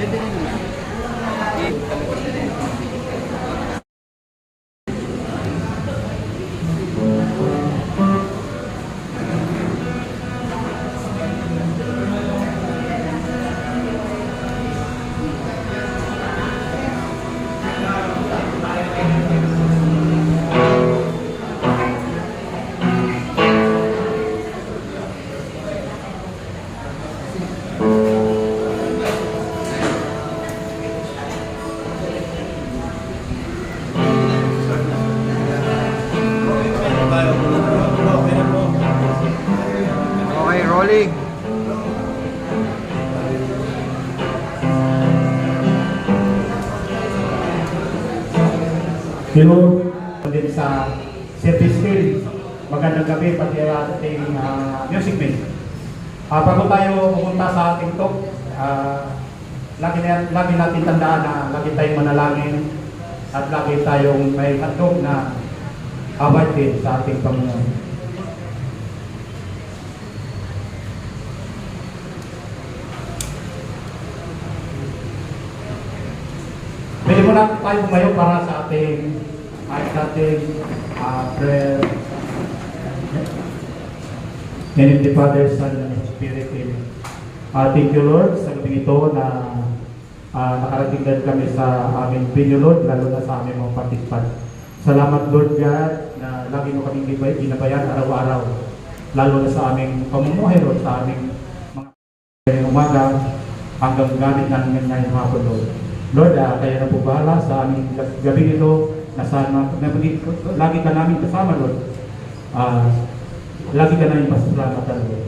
Pwede rin naman. Okay, rolling. Hello, din sa service field. Magandang gabi pati ating music men. Bago tayo pumunta sa ating talk, lagi natin tandaan na lagi tayong manalangin at lagi tayong may handog na awatin sa ating Panginoon. Pwede mo na tayo bumayo para sa ating prayer. In the Father, Son, and Spirit. Thank you, Lord, sa gabi ito na nakarating din kami sa aming venue, Lord, lalo na sa aming mga participant. Salamat, Lord God, na lagi mo kaming binabayan araw-araw, lalo na sa aming pamumuhay, Lord, sa aming mga umaga hanggang gamit namin ngayong hapon, Lord. Lord, kaya na po bahala sa aming gabi ito na sana lagi ka namin kasama, Lord. Lagi ka namin pasalamatan, Lord.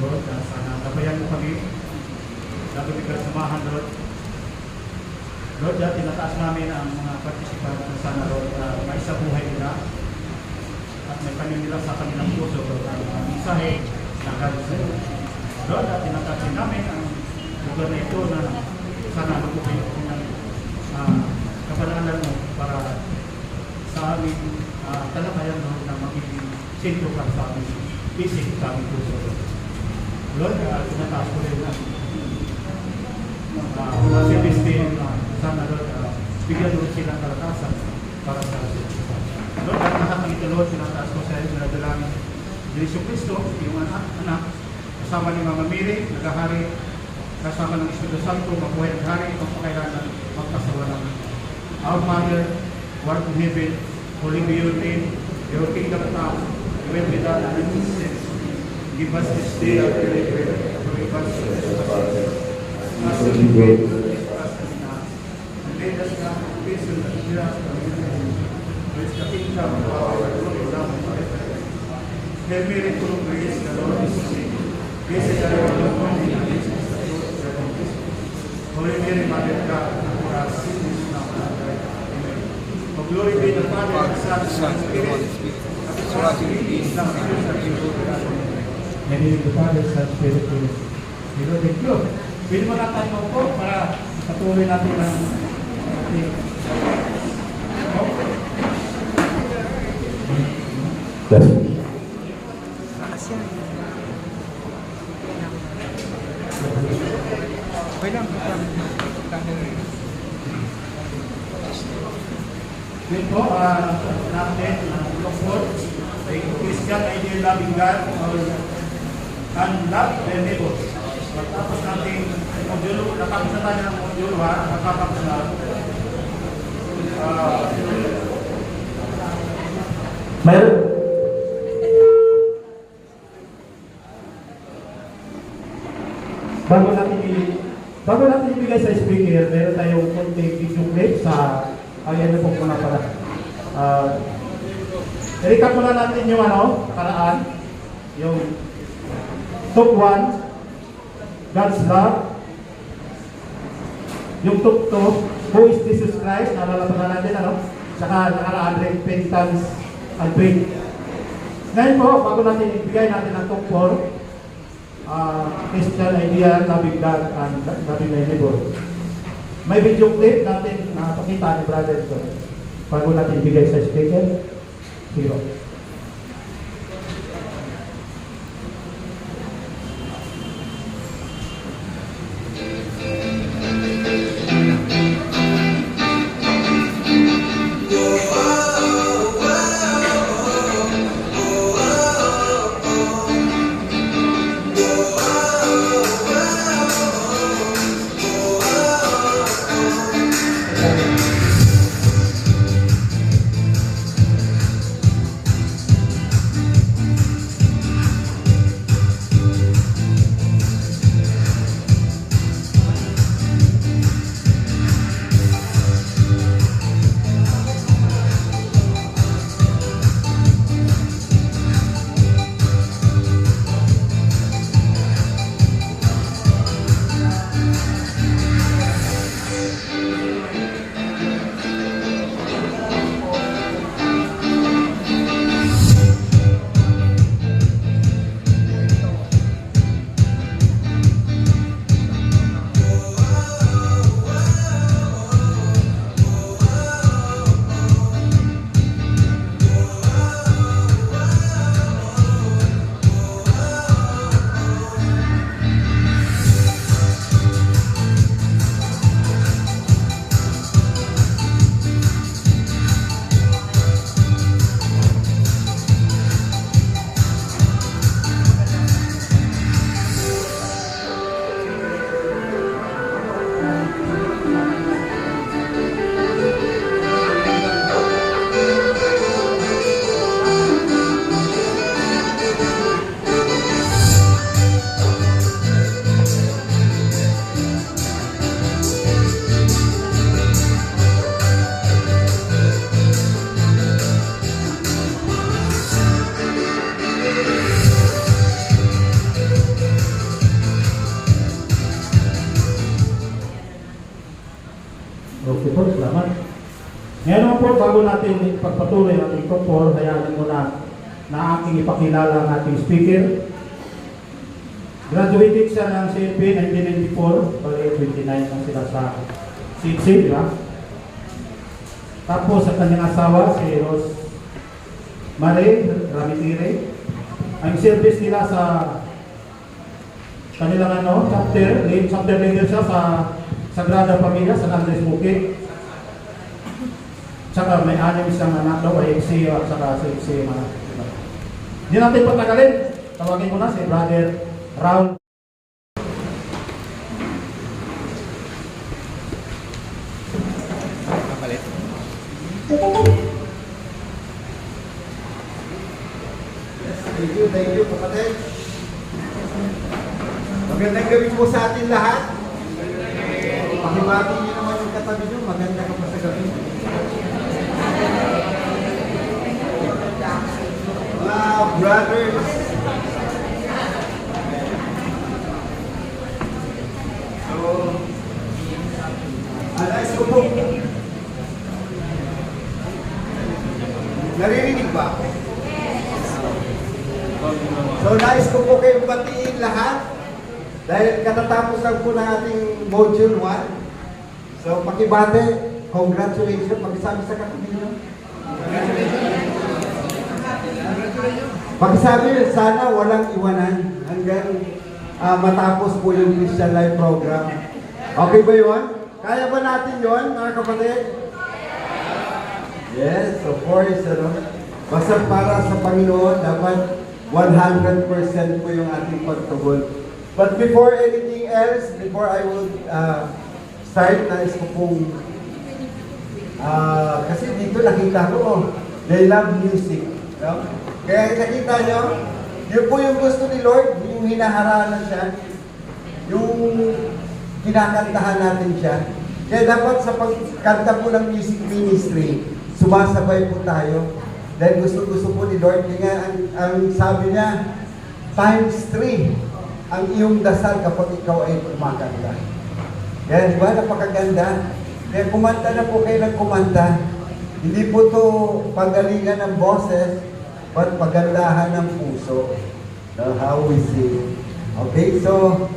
Lord, sana gabayan mo kami. Lalo bigla samahan, Lord. Lord, tinataas namin ang mga participant na sana, Lord, may sa buhay nila at may paninila sa kanilang puso, Lord, ang mensahe na galing sa iyo. Lord, tinataas namin ang lugar na ito na sana mabuhay ng kapanalan mo para sa aming talakayan, Lord, na magiging sentro ka sa aming isip, sa aming puso, Lord. Lord, tinataas ko rin ang service team, sana, Lord, bigyan mo silang kalakasan para sa service. Lord, at lahat ng ito, Lord, tinataas ko sa iyo, sinadalangin ni Jesu Cristo, yung anak, kasama ni Mama Mary, naghahari, kasama ng Espiritu Santo, mabuhay ng hari, magpakailangan, magpasawalang. Our Mother, who art in heaven, holy be your name, your kingdom come, your will be done on earth. Give us this day our daily bread, forgive us our trespasses, as we forgive those who trespass against us. And lead us not into temptation, but deliver us from evil. For it's the kingdom, the power, and the glory, and love forever. Hail Mary, full of grace, the Lord is with thee. Blessed are you among women, and blessed is the fruit of thy womb, Jesus. Holy Mary, Mother of God, pray for us sinners now and at the hour of our death. Amen. For glory be to the Father, and the Son, and the Holy Spirit. As it was in the beginning, now and ever, and ever, and ever. And in the Father, Son, Spirit, Amen. Lord, thank you. Pwede mo na tayo po para patuloy natin ang ating Okay lang. Yun po, natin ang lungkot ay Christian ideal loving God and love their neighbors. Matapos natin modulo, natapos na tayo ng modulo natapos na Mayroon. Bago natin ibigay sa speaker, meron tayong konting video clip sa ayan po muna pala. I-recap muna natin yung nakaraan. Yung top 1, God's love. Yung top 2, who is Jesus Christ? Naalala pa natin Saka nakaraan, repentance and faith. Ngayon po, bago natin ibigay natin ang top 4, Christian idea, loving God, and loving my neighbor. May video clip natin pakita ni Brother ito. Bago natin ibigay sa speaker. Sige po. Ngayon po, bago natin pagpatuloy ang ating tungkol, hayaan muna na aking ipakilala ang ating speaker. Graduated siya ng CFP 1994, bali 29 lang sila sa CFC, di ba? Tapos sa kanyang asawa, si Rose Marie Ramitire. Ang service nila sa kanilang chapter leader siya sa Sagrada Familia sa Andres Bukid. Tsaka may 6 siyang anak daw, IFC at saka CFC. Hindi natin patagalin. Tawagin ko na si Brother Raul. Kapalit. Thank you, kapatid. Magandang gabi po sa atin lahat. Pakibati niyo naman yung katabi niyo, maganda ka pa sa gabi. Wow, brothers. So, alas ko po. Naririnig ba ako? So, nais ko po kayong batiin lahat dahil katatapos lang po ng ating module 1. So, pakibate, congratulations. Pakisabi sa katabi niyo. Pakisabi, sana walang iwanan hanggang matapos po yung Christian Life Program. Okay ba yun? Kaya ba natin yun, mga kapatid? Yes, of course. Basta para sa Panginoon, dapat 100% po yung ating pagtugon. But before anything else, before I will start, nais ko pong kasi dito nakita ko, they love music. No? Kaya nakita nyo, yun po yung gusto ni Lord, yung hinaharana siya, yung kinakantahan natin siya. Kaya dapat sa pagkanta po ng music ministry, sumasabay po tayo. Dahil gusto po ni Lord, kaya ang sabi niya, times 3 ang iyong dasal kapag ikaw ay kumakanta. Kaya di ba, napakaganda. Kaya kumanta na po kayo ng kumanta. Hindi po to pagalingan ng boses, but pagandahan ng puso. How we sing. Okay, so,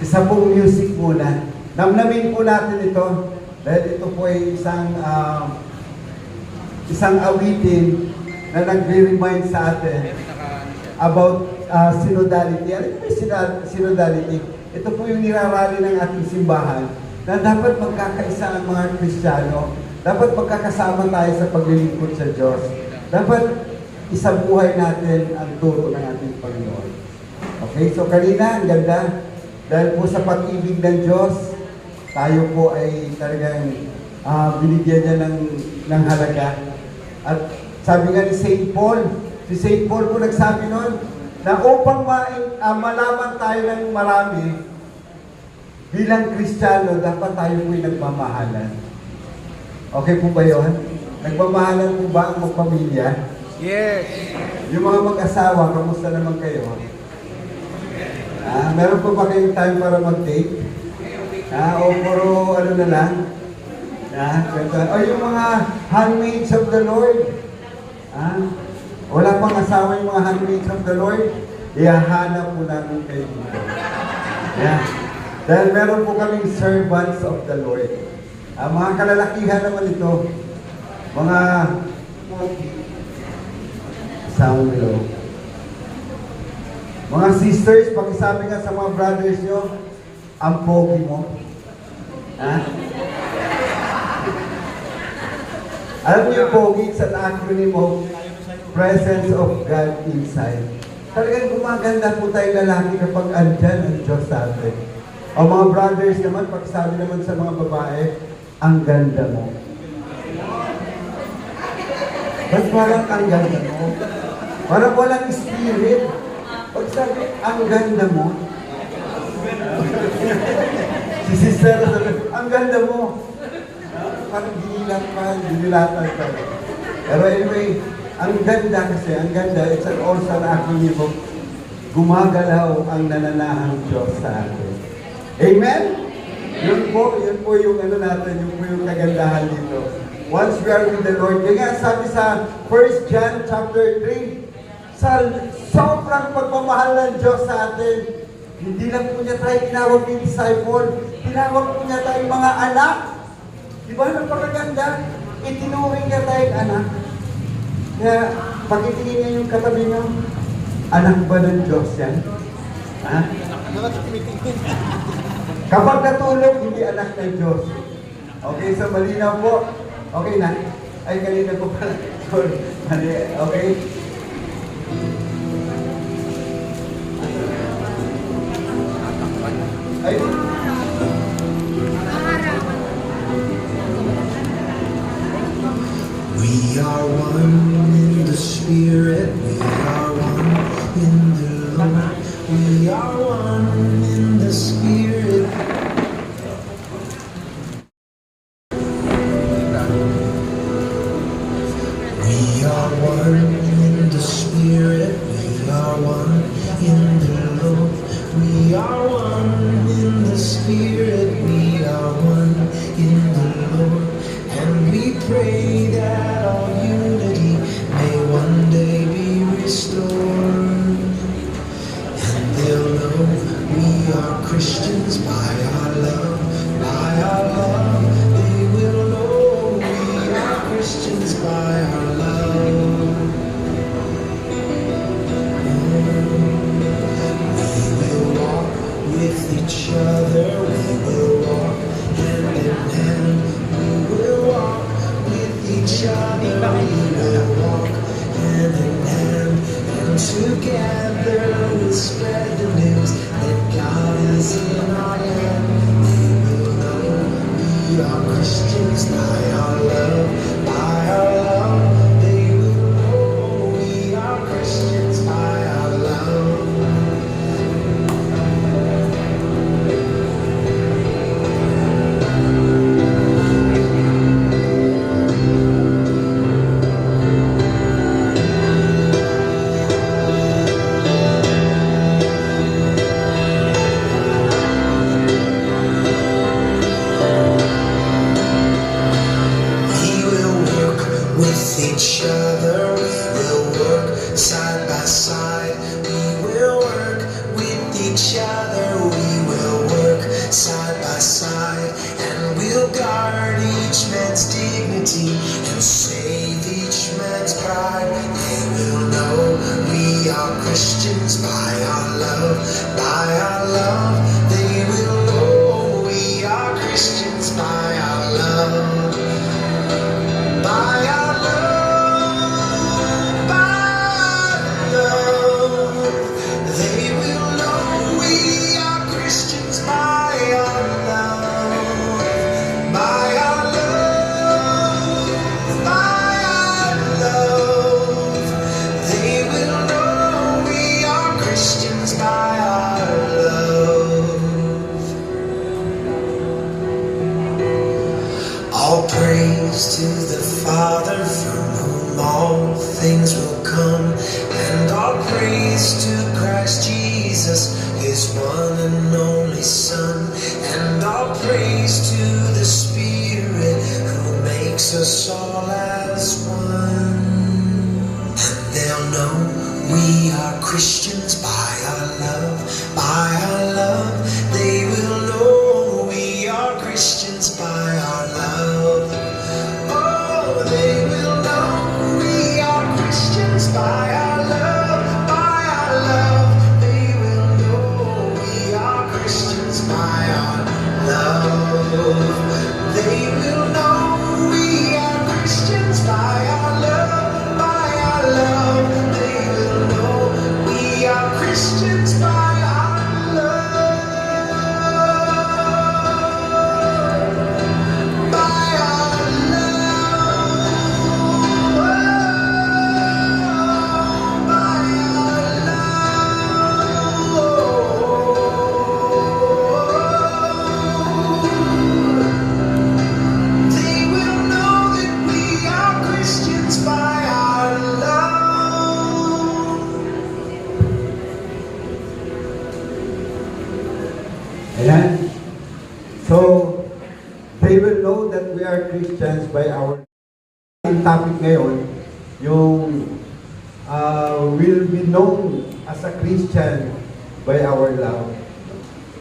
isa pong music muna. Namnamin po natin ito. Dahil ito po ay isang awitin na nagre-remind sa atin about synodality. Ano po yung synodality? Ito po yung nirarally ng ating simbahan na dapat magkakaisa ang mga Kristiyano. Dapat magkakasama tayo sa paglilingkod sa Diyos. Dapat isabuhay natin ang turo ng ating Panginoon. Okay, so kanina, ang ganda. Dahil po sa pag-ibig ng Diyos, tayo po ay talagang binigyan niya ng halaga. At sabi nga ni St. Paul, si St. Paul po nagsabi noon, na upang malaman tayo ng marami, bilang Kristiyano, dapat tayo po'y nagmamahalan. Okay po ba yun? Nagmamahalan po ba ang magpamilya? Yes! Yung mga mag-asawa, kamusta naman kayo? Meron po ba kayong time para mag-date? O puro ano na lang? O yung mga handmaids of the Lord? Wala pang asawa yung mga handmaids of the Lord? Ihahanap po namin kayo dito. Dahil meron po kaming servants of the Lord. Mga kalalakihan naman ito, mga sound below. Mga sisters, pakisabi nga sa mga brothers nyo, ang pogi mo. Alam niyo yung pogi, sa acronym of Presence of God Inside. Talagang gumaganda po tayong lalaki kapag andyan ang Diyos sa atin. O mga brothers naman, pakisabi naman sa mga babae, ang ganda mo. Ba't parang ang ganda mo? Parang walang spirit. Pag sabi, ang ganda mo. Si sister, ang ganda mo. Parang ginilang pa, ginilatan pa. Pero anyway, ang ganda kasi, ang ganda, it's an also an acronym of gumagalaw ang nananahang Diyos sa atin. Amen? Yun po yung ano natin, yun po yung kagandahan dito. Once we are with the Lord, kaya nga sabi sa 1 John chapter 3, sa sobrang pagmamahal ng Diyos sa atin, hindi lang po niya tayo tinawag ng disciple, tinawag po niya tayong mga anak. Di ba? Napakaganda. Itinuring niya tayong anak. Kaya, pakitingin niya yung katabi niyo, anak ba ng Diyos yan? Ha? Kapag natulog, hindi anak ng Diyos. Okay, so malinaw po. Okay na? Ay, kanina po pala. Sorry. Okay? Ay, we are one in the Spirit, we are one in the Lord, we are one in the Spirit. We are one in the Spirit, we are one in the Lord, we are one in the Spirit, we are one in the Lord, and we pray that our unity may one day be restored, and they'll know we are Christians by our love, by our love, they will know we are Christians by our love. With each other, we will walk hand in hand. We will walk with each other. We will walk hand in hand, and together we'll spread the news that God is in our land. They will know we are Christians by our love, by our love. They will know we are Christians by our love. Each other, we will work side by side. We will work with each other. We will work side by side, and we'll guard each man's dignity and save each man's pride. They will know we are Christians by our love, by our love. They will know we are Christians by our love, by our praise to the Father, from whom all things will come, and all praise to Christ Jesus, his one and only Son, and all praise to the Spirit who makes us all as one. And they'll know we are Christians by our love, by our love. They will know we are Christians by our love. Oh, they will know we are Christians by our love, by our love. They will know we are Christians by our love. They will know we are Christians by our love, by our love. They will know we are Christians by our love. Christians by our topic ngayon, yung will be known as a Christian by our love.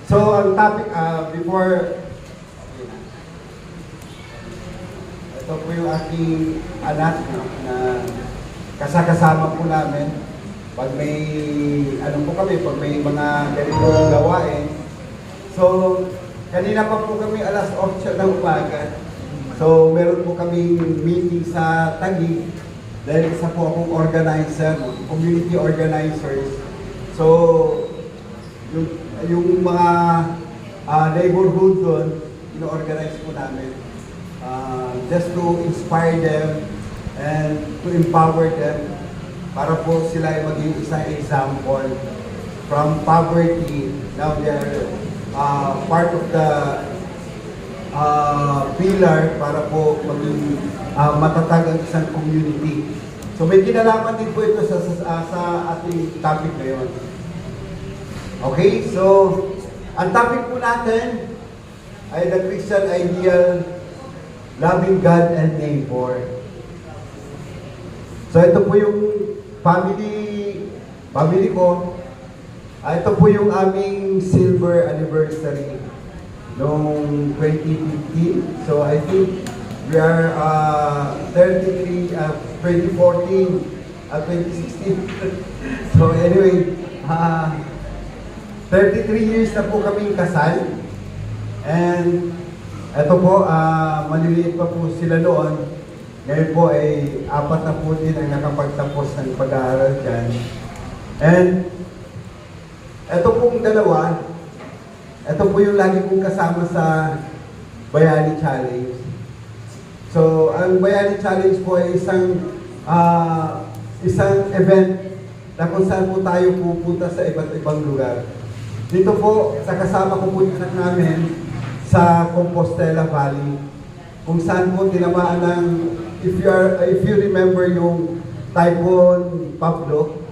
So, ang topic, before, ito po yung aking anak na kasama po namin. Pag may, ano po kami, pag may mga ganitong gawain. So, kanina pa po kami alas 8 ng umaga. So, meron po kami meeting sa Taguig. Dahil isa po akong organizer, community organizers. So, yung mga neighborhood doon, ino-organize po namin. Just to inspire them and to empower them para po sila ay maging isang example from poverty. Now they are part of the pillar para po maging matatag ang isang community. So may kinalaman din po ito sa ating topic ngayon. Okay, so ang topic po natin ay the Christian ideal, loving God and neighbor. So ito po yung family ko. Ito po yung aming silver anniversary noong 2015. So I think we are 2014 at 2016. So anyway, 33 years na po kaming kasal. And ito po, maliliit pa po sila noon. Ngayon po ay 4 na po din ang nakapagtapos ng pag-aaral dyan. And ito pong dalawa, ito po yung lagi kong kasama sa Bayani Challenge. So, ang Bayani Challenge po ay isang event na kung saan po tayo pupunta sa iba't ibang lugar. Dito po, sa kasama ko po yung anak namin sa Compostela Valley, kung saan po tinamaan ng, if you remember yung Typhoon Pablo,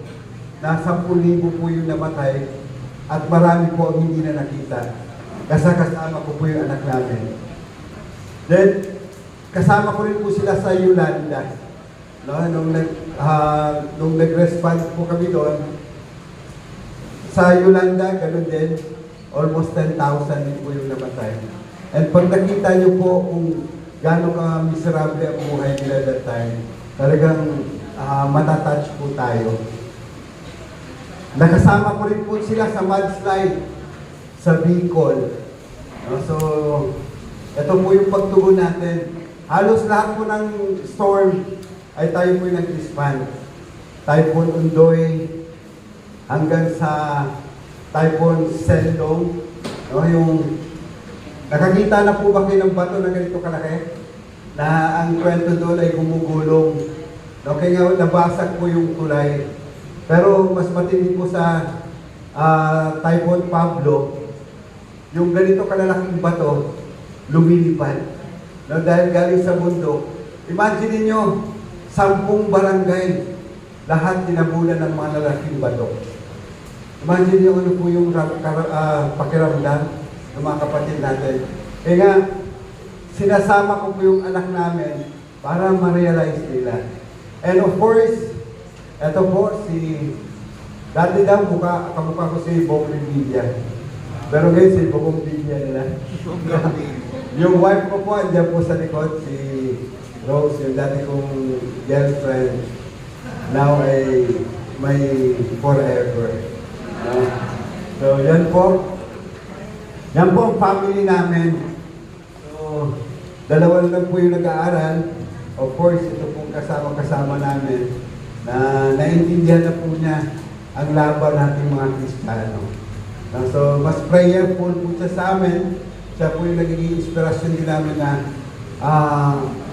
na 10,000 po yung namatay at marami po ang hindi na nakita. Kasama ko po yung anak namin. Then, kasama ko rin po sila sa Yolanda. No? Nung nag-respond po kami doon, sa Yolanda, ganun din, almost 10,000 din po yung namatay. And pag nakita nyo po kung gano'ng ka-miserable ang buhay nila that time, talagang matatouch po tayo. Nakasama ko rin po sila sa mudslide sa Bicol. No? So, ito po yung pagtugon natin. Halos lahat po ng storm ay tayo po yung nag-respond. Typhoon Undoy hanggang sa Typhoon Sendong. No? Yung nakakita na po ba kayo ng bato na ganito kalaki? Na ang kwento doon ay gumugulong. No? Kaya nga nabasag po yung tulay. Pero mas matindi po sa Typhoon Pablo, yung ganito kalalaking bato, lumilipad. No? Dahil galing sa bundok. Imagine niyo 10 barangay, lahat tinabulan ng mga lalaking bato. Imagine niyo ano po yung pakiramdam ng mga kapatid natin. Kaya nga, sinasama ko po yung anak namin para ma-realize nila. And of course, eto po dati daw kamukha ko si Bong Revilla. Pero ngayon si Bong Revilla nila. Yung wife ko po, andyan po sa likod, si Rose, yung dati kong girlfriend. Now ay may forever. So yan po. Yan po ang family namin. So, 2 lang po yung nag-aaral. Of course, ito pong kasama namin na naintindihan na po niya ang laban nating mga Kristiyano. So, mas prayerful po siya sa amin. Siya po yung nagiging inspirasyon din namin na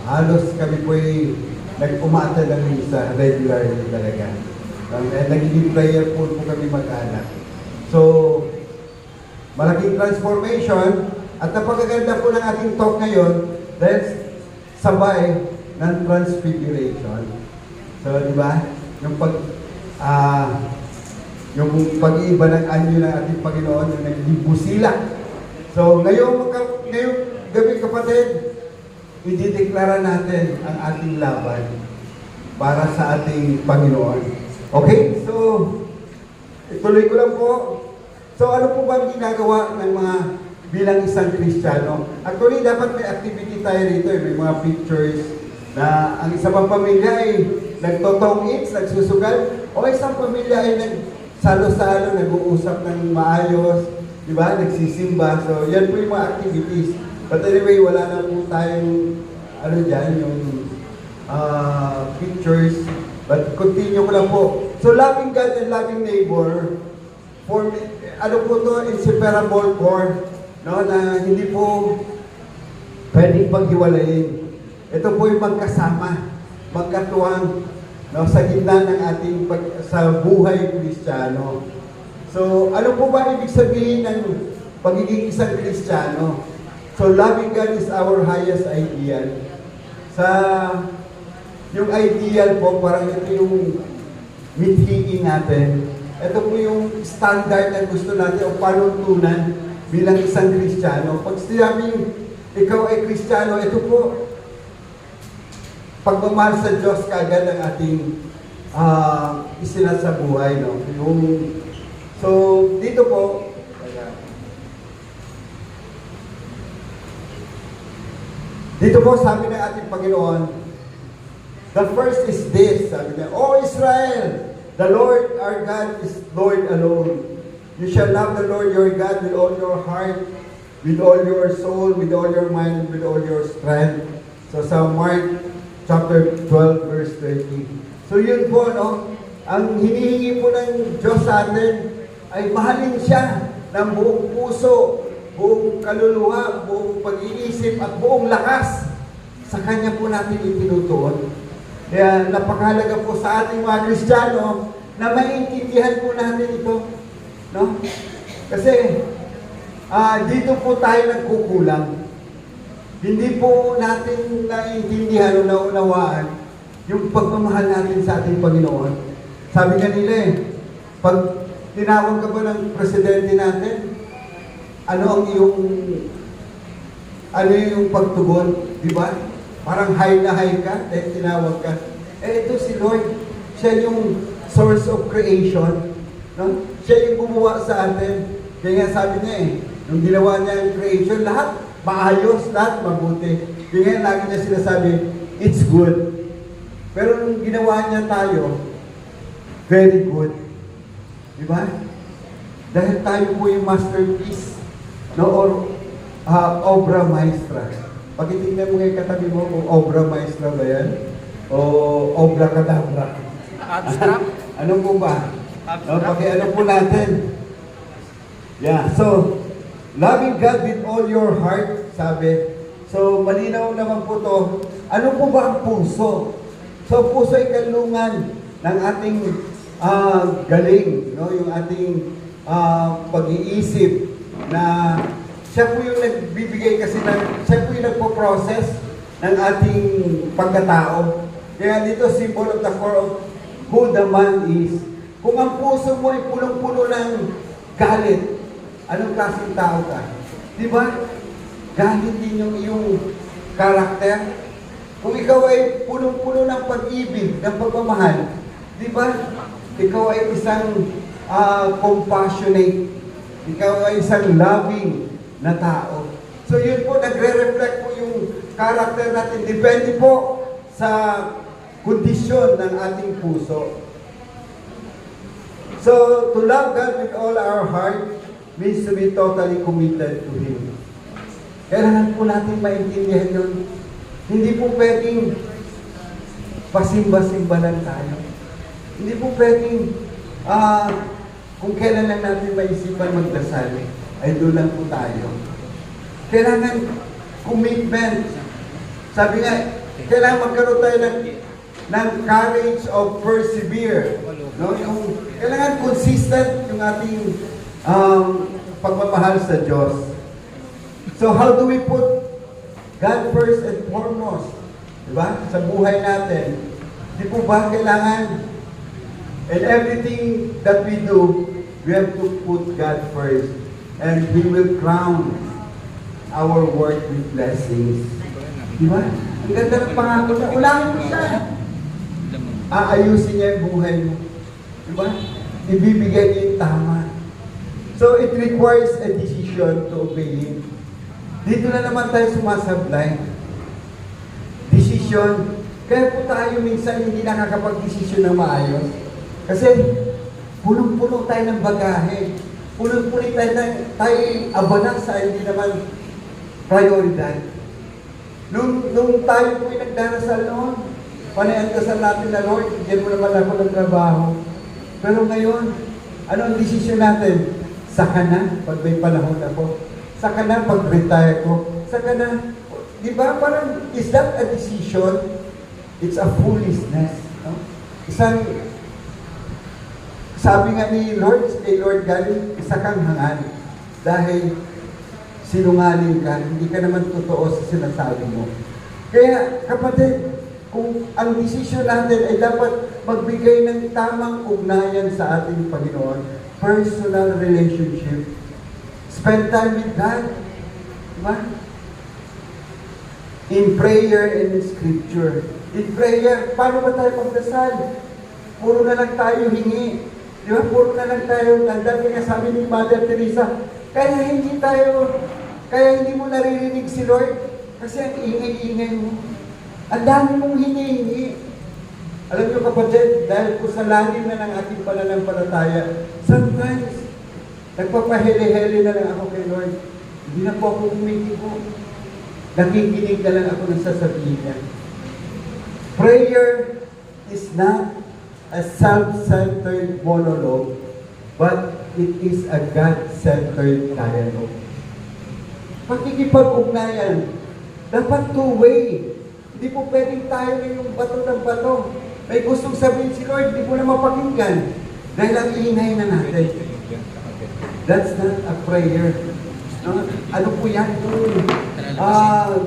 halos kami po ay nag-umata ng misa regularly talaga. Nagiging prayerful po kami mag-anak. So, malaking transformation at napakaganda po ng ating talk ngayon dahil sabay ng transfiguration. So, di ba? Yung pag-iiba ng anyo ng ating Panginoon, yung naging busila. So, ngayong gabi kapatid, idideklara natin ang ating laban para sa ating Panginoon. Okay? So, ituloy ko lang po. So, ano po ba ang ginagawa ng mga bilang isang Kristiyano? Actually, dapat may activity tayo rito. May mga pictures na ang isang pamilya ay nagtotong eats, nagsusugal, o isang pamilya ay nagsalo-salo, nag-uusap ng maayos, di ba? Nagsisimba. So, yan po yung mga activities. But anyway, wala na po tayong, ano dyan, yung pictures. But continue ko lang po. So, loving God and loving neighbor, for me, ano po to, inseparable core, no, na hindi po pwedeng paghiwalayin. Ito po yung magkasama, magkatuwang, no, sa gitna ng ating sa buhay Kristiyano. So, ano po ba ibig sabihin ng pagiging isang Kristiyano? So, loving God is our highest ideal. Yung ideal po, parang ito yung mithiin natin. Ito po yung standard na gusto natin o panuntunan bilang isang Kristiyano. Pag sinabing ikaw ay Kristiyano, ito po, pagmamahal sa Diyos kagad ang ating isinasa buhay. No? So, dito po, sabi ng ating Panginoon, the first is this, sabi niya, O Israel, the Lord our God is Lord alone. You shall love the Lord your God with all your heart, with all your soul, with all your mind, and with all your strength. So sa Mark chapter 12, verse 30. So yun po, no? Ang hinihingi po ng Diyos sa atin ay mahalin siya ng buong puso, buong kaluluwa, buong pag-iisip, at buong lakas. Sa Kanya po natin itinutuon. Kaya napakahalaga po sa ating mga Kristiyano na maintindihan po natin ito. No? Kasi dito po tayo nagkukulang. Hindi po natin naiintindihan o naunawaan yung pagmamahal natin sa ating Panginoon. Sabi nga nila pag tinawag ka ba ng presidente natin, ano yung pagtugon, di ba? Parang high na high ka, dahil tinawag ka. Ito si Lord, siya yung source of creation. No? Siya yung gumawa sa atin. Kaya nga sabi niya nung ginawa niya yung creation, lahat maayos, lahat mabuti. Kaya nga lagi niya sinasabi, it's good. Pero nung ginawa niya tayo, very good. Di ba? Dahil tayo po yung masterpiece, no? Or obra maestra. Pagkitingnan mo ngayon katabi mo kung obra maestra ba yan? O obra kadabra? Abstract? Ano po ba? No, ano po natin? Yeah, so, loving God with all your heart, sabi. So, malinaw naman po to. Ano po ba ang puso? So, puso ay kalungan ng ating galing, no? Yung ating pag-iisip na siya po yung nagbibigay kasi siya po yung nagpo-process ng ating pagkatao. Kaya dito, symbol of the core of who the man is. Kung ang puso mo ay punong-puno ng galit, anong klaseng tao ka? Di ba? Galit din yung iyong karakter. Kung ikaw ay punong-puno ng pag-ibig, ng pagmamahal, di ba? Ikaw ay isang compassionate. Ikaw ay isang loving na tao. So yun po, nagre-reflect po yung karakter natin. Depende po sa kondisyon ng ating puso. So, to love God with all our heart means to be totally committed to Him. Kailangan po natin maintindihan yun. Hindi po pwedeng pasimba-simba lang tayo. Hindi po pwedeng kung kailan lang natin maisipan magdasal, ay doon lang po tayo. Kailangan commitment. Sabi nga, kailangan magkaroon tayo ng courage of persevere. No? Kailangan consistent yung ating pagmamahal sa Diyos. So how do we put God first and foremost? Diba? Sa buhay natin. Di po ba kailangan in everything that we do, we have to put God first. And He will crown our work with blessings. Di ba? Ang ganda ng pangako niya. Ulangin mo siya. Aayusin niya yung buhay mo. Di ba? Ibibigay niya yung tama. So, it requires a decision to obey Him. Dito na naman tayo sumasablay. Decision. Kaya po tayo minsan hindi nakakapag-desisyon ng maayos. Kasi, punong-puno tayo ng bagahe. Punong-puno tayo abanang sa hindi naman prioridad. Nung tayo po ay nagdarasal noon, panayandasan natin na, Lord, bigyan mo naman ako ng trabaho. Pero ngayon, ano ang desisyon natin? Saka na, pag may panahon ako. Saka na, pag retire ko. Saka na. Di ba? Parang, is that a decision? It's a foolishness. No? Sabi nga ni Lord, kay Lord God, isa kang hangal. Dahil sinungaling ka, hindi ka naman totoo sa sinasabi mo. Kaya, kapatid, kung ang desisyon natin ay dapat magbigay ng tamang ugnayan sa ating Panginoon, personal relationship, spend time with God, diba? In prayer and in scripture. In prayer, paano ba tayo magdasal? Puro na lang tayo hingi. Di ba? Puro na lang tayo tanda. Kaya sabi ni Mother Teresa, kaya hindi mo naririnig si Lord kasi ang ingay-ingay mo. Ang dami mong hinihingi. Alam niyo kapatid, dahil po sa lalim na ng ating pananampalataya, sometimes, nagpapahele-hele na lang ako kay Lord. Hindi na po ako humihingi. Nakikinig na lang ako ng sasabihin niya. Prayer is not a self-centered monologue, but it is a God-centered dialogue. Pagkikipag-ugnayan, dapat two-way. Hindi po pwedeng tayo na yung bato ng bato. May gustong sabihin si Lord, hindi mo na mapakinggan. Dahil ang ingay na natin. That's not a prayer. No? Ano po yan?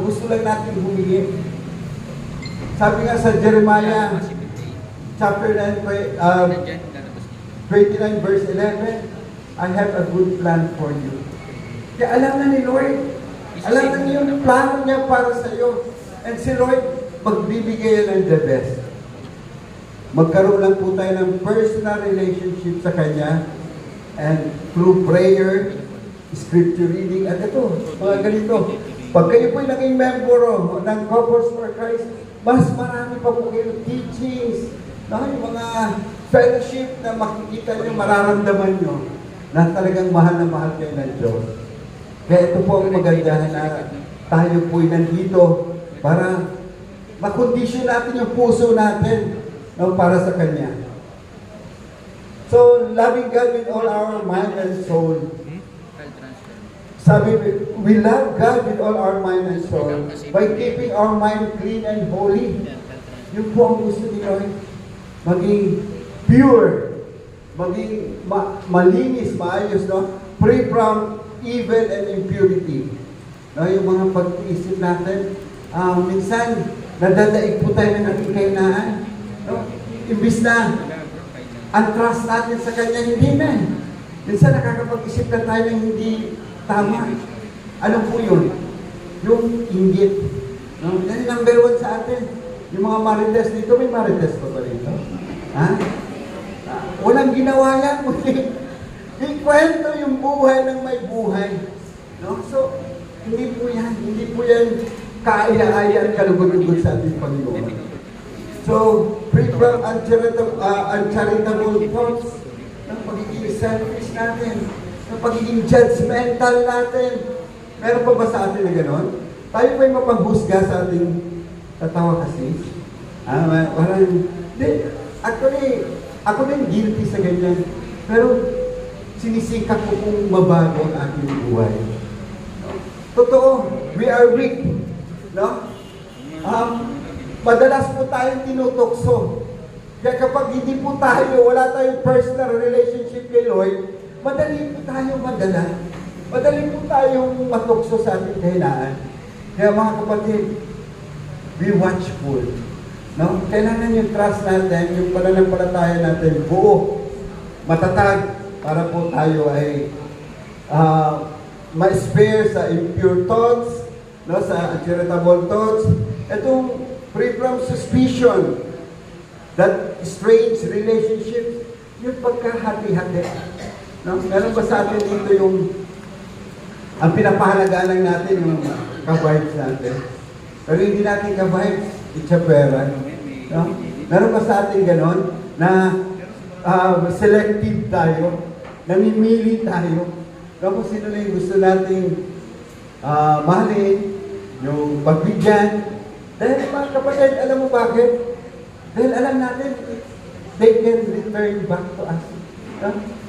Gusto lang natin humingi. Sabi nga sa Jeremiah chapter 9, 29 verse 11, I have a good plan for you. Kaya alam na ni Lord, alam na niya yung plano niya para sa iyo. And si Lord, magbibigay ng the best. Magkaroon lang po tayo ng personal relationship sa Kanya, and through prayer, scripture reading, at ito, mga ganito. Pag kayo po'y naging member ng Couples for Christ, mas marami pa po kayo teachings, yung mga fellowship na makikita nyo, mararamdaman nyo na talagang mahal na mahal kayo ng Diyos. Kaya ito po ang maganda na tayo po'y nandito para makondisyon natin yung puso natin para sa Kanya. So, loving God with all our mind and soul. Sabi, we love God with all our mind and soul by keeping our mind clean and holy. Yung po ang gusto ni Lord. Maging pure, maging malinis, maayos, no? Free from evil and impurity. No, yung mga pag-iisip natin, minsan, nadadaig po tayo ng ating kainaan. No? Imbis na, ang trust natin sa Kanya, hindi na. Minsan, nakakapag-isip na tayo ng hindi tama. Ano po yun? Yung inggit. No? Yan yung number 1 sa atin. Yung mga marites dito, may marites pa ba rito? Ha? Walang ginawa yan. Ikwento yung buhay ng may buhay. No? So, hindi po yan kaaya-aya at kalugod-lugod sa ating Panginoon. So, free from uncharitable thoughts, ng pagiging selfish natin, ng pagiging judgmental natin. Meron pa ba sa atin na gano'n? Tayo pa yung mapanghusga sa ating tatawa kasi. Actually, ako din guilty sa ganyan. Pero, sinisikap ko kung mabago ang aking buhay. Totoo, we are weak. No? Madalas po tayong tinutokso. Kaya kapag hindi po tayo, wala tayong personal relationship kay Lord, madali po tayong madala. Madali po tayong matukso sa ating kahinaan. Kaya mga kapatid, be watchful. No? Kailangan yung trust natin, yung pananampalataya natin, buo, matatag, para po tayo ay ma-spare sa impure thoughts, no, sa charitable thoughts. Itong free from suspicion, that strange relationships, yung pagkahati-hati. No? Meron ba sa atin dito yung ang pinapahalagaan lang natin yung ka-vibes natin. Pero hindi natin ka-vibes, itsaperan. No? Meron ba sa atin ganon na selective tayo, namimili tayo, kung sino na yung gusto nating mahalin, yung pagbigyan. Dahil mga kapatid, alam mo bakit? Dahil alam natin, they can return back to us.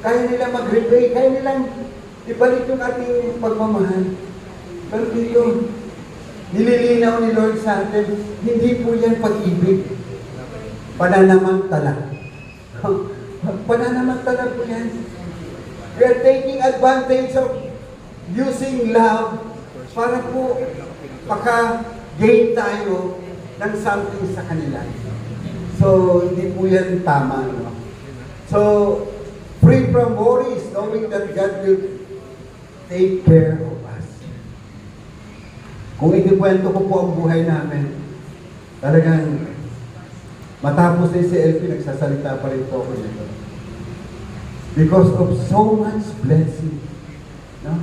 Kaya nila mag-repay, kaya nilang ibalik yung ating pagmamahal. Pero dito, nililinaw ni Lord sa atin, hindi po yan pag-ibig. Pananamantala. Pananamantala po yan. We are taking advantage of using love para po maka-gain tayo ng something sa kanila. So, hindi po yan tama. No? So, free from worries, knowing that God will take care of us. Kung ikikwento ko po ang buhay namin, talagang matapos na si Elfie, nagsasalita pa rin po ako nito. Because of so much blessing, no?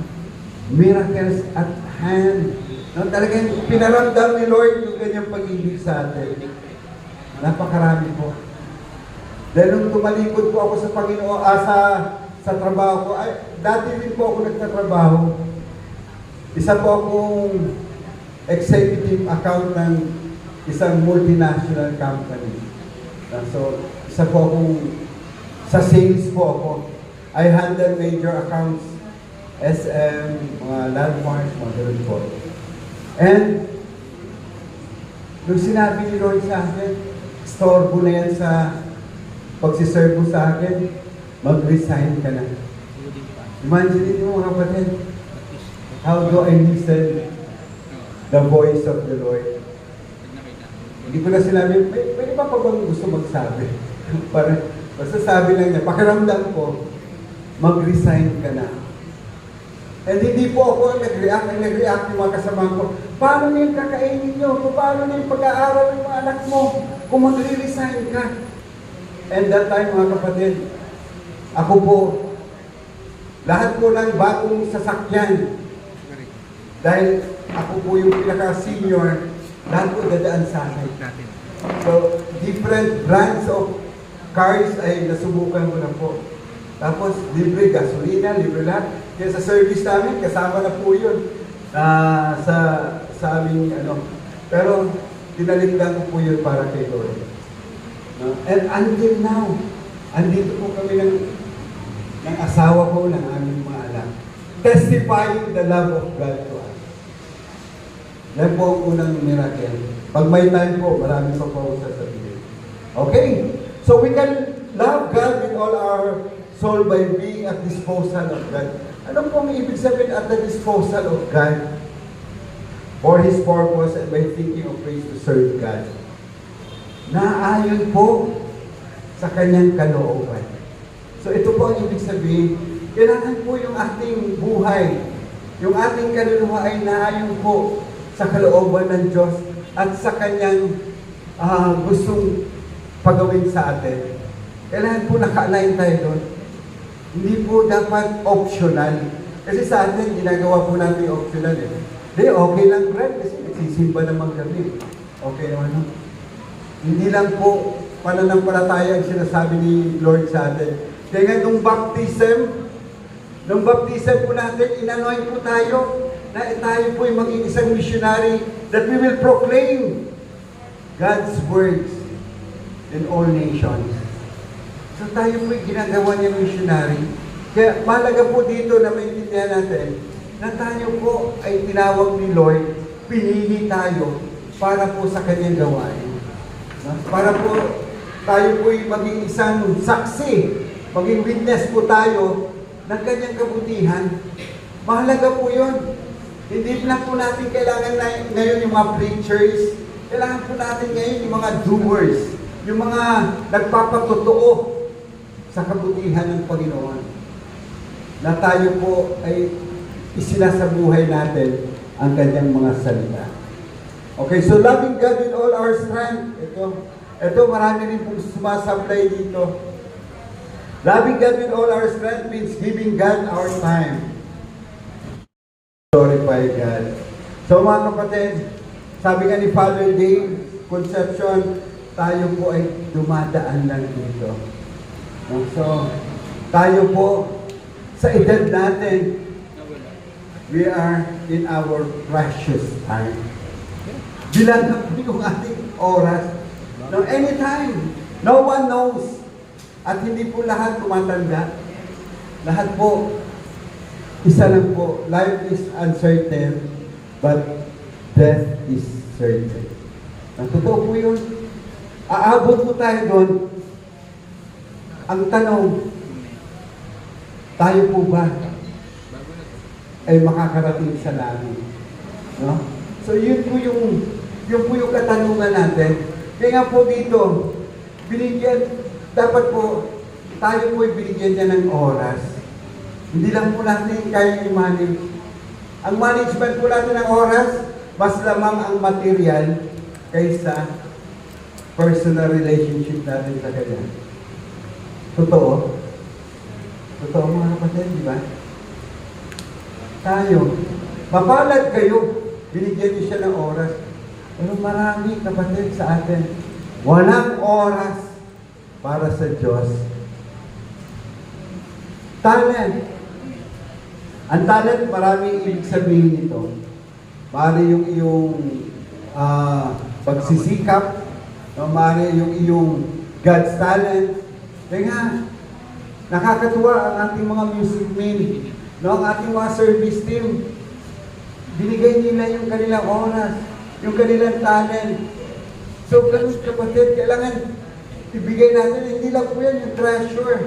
Miracles at hand. No? Talagang pinaramdam ni Lord yung kanyang pag-ibig sa atin. Napakarami po. Dahil nung tumalikod po ako sa Panginoon, sa trabaho ko, dati din po ako nagtatrabaho. Isa po akong executive account ng isang multinational company. So, isa po akong, sa sales po ako. I handle major accounts, SM, mga landmarks, mga ganun po. And, nung sinabi ni Lord sa akin, storbo na yan sa pagsiserve mo sa akin, mag-resign ka na. Imagine mo mga kapatid, how do I listen the voice of the Lord? Hindi ko na sinabi, may iba pa bang gusto magsabi? Basta sabi lang niya, pakiramdam ko, mag-resign ka na. And hindi po ako nag-react yung mga kasama ko. Paano na yung kakainin nyo? Paano na yung pag-aaral ng mga anak mo? Kung mag-resign ka. And that time, mga kapatid, ako po, lahat po ng bagong sasakyan, dahil ako po yung pinaka-senior, lahat po dadaan sa akin. So, different brands of cars ay nasubukan ko na po. Tapos, libre gasolina, libre lahat. Kaya sa service namin, kasama na po yun sa aming ano. Pero, tinalikdan ko po yun para kay Lord. And until now, andito po kami ng asawa ko, ng aming mga anak. Testifying the love of God to us. Yan po ang unang miracle. Pag may time po, marami pa po sasabihin. Okay? So we can love God with all our soul by being at disposal of God. Ano po ang ibig sabihin at the disposal of God? For His purpose and by thinking of ways to serve God. Naayon po sa Kanyang kalooban. So ito po ang ibig sabihin, kailangan po yung ating buhay, yung ating kaluluwa ay naayon po sa kalooban ng Diyos at sa Kanyang gustong pagawin sa atin. Kailangan po naka-align tayo doon. Hindi po dapat optional. Kasi sa atin, ginagawa po natin optional eh. Hindi, okay lang friend, kasi nagsisimba naman kami. Okay naman. Hindi lang po pananampalataya ang sinasabi ni Lord sa atin. Kaya nga nung baptism po natin, inanoint po tayo na tayo po ay maging isang missionary that we will proclaim God's words in all nations. So tayo po ay ginagawa niya missionary. Kaya mahalaga po dito na maintindihan natin na tayo po ay tinawag ni Lord, pinili tayo para po sa kanyang gawain. Para po tayo po ay maging isang saksi, maging witness po tayo ng kanyang kabutihan. Mahalaga po yun. Hindi lang po natin kailangan ngayon yung mga preachers, kailangan po natin ngayon yung mga doers, yung mga nagpapatotoo sa kabutihan ng Panginoon. Na tayo po ay isinasabuhay natin ang kanyang mga salita. Okay, so loving God with all our strength. Ito marami rin pong sumasablay dito. Loving God with all our strength means giving God our time. Glorify God. So mga kapatid, sabi nga ni Father Dave Concepcion, tayo po ay dumadaan lang dito. So, tayo po, sa edad natin, we are in our precious time. Bilang po yung ating oras. No, anytime. No one knows. At hindi po lahat tumatanda. Lahat po, isa lang po, life is uncertain, but death is certain. Totoo po yun. Aabot po tayo doon. Ang tanong, tayo po ba ay makakarating sa langit? No? So yun po yung katanungan natin. Kaya nga po dito, dapat po, tayo po ay binigyan niya ng oras. Hindi lang po natin kaya i-manage. Ang management po natin ng oras, mas lamang ang material kaysa personal relationship natin sa Kanya. Totoo? Totoo mga kapatid, di ba? Tayo, mapalad kayo, binigyan niyo siya ng oras. Pero marami kapatid sa atin, walang oras para sa Diyos. Talent. Ang talent, maraming ibig sabihin nito. Mari yung iyong pagsisikap, mari yung iyong God's talent. Kaya nga, nakakatuwa ang ating mga music men, ang ating mga service team. Binigay nila yung kanilang oras, yung kanilang talent. So, ganun kapatid, kailangan ibigay natin, hindi lang po yan yung treasure.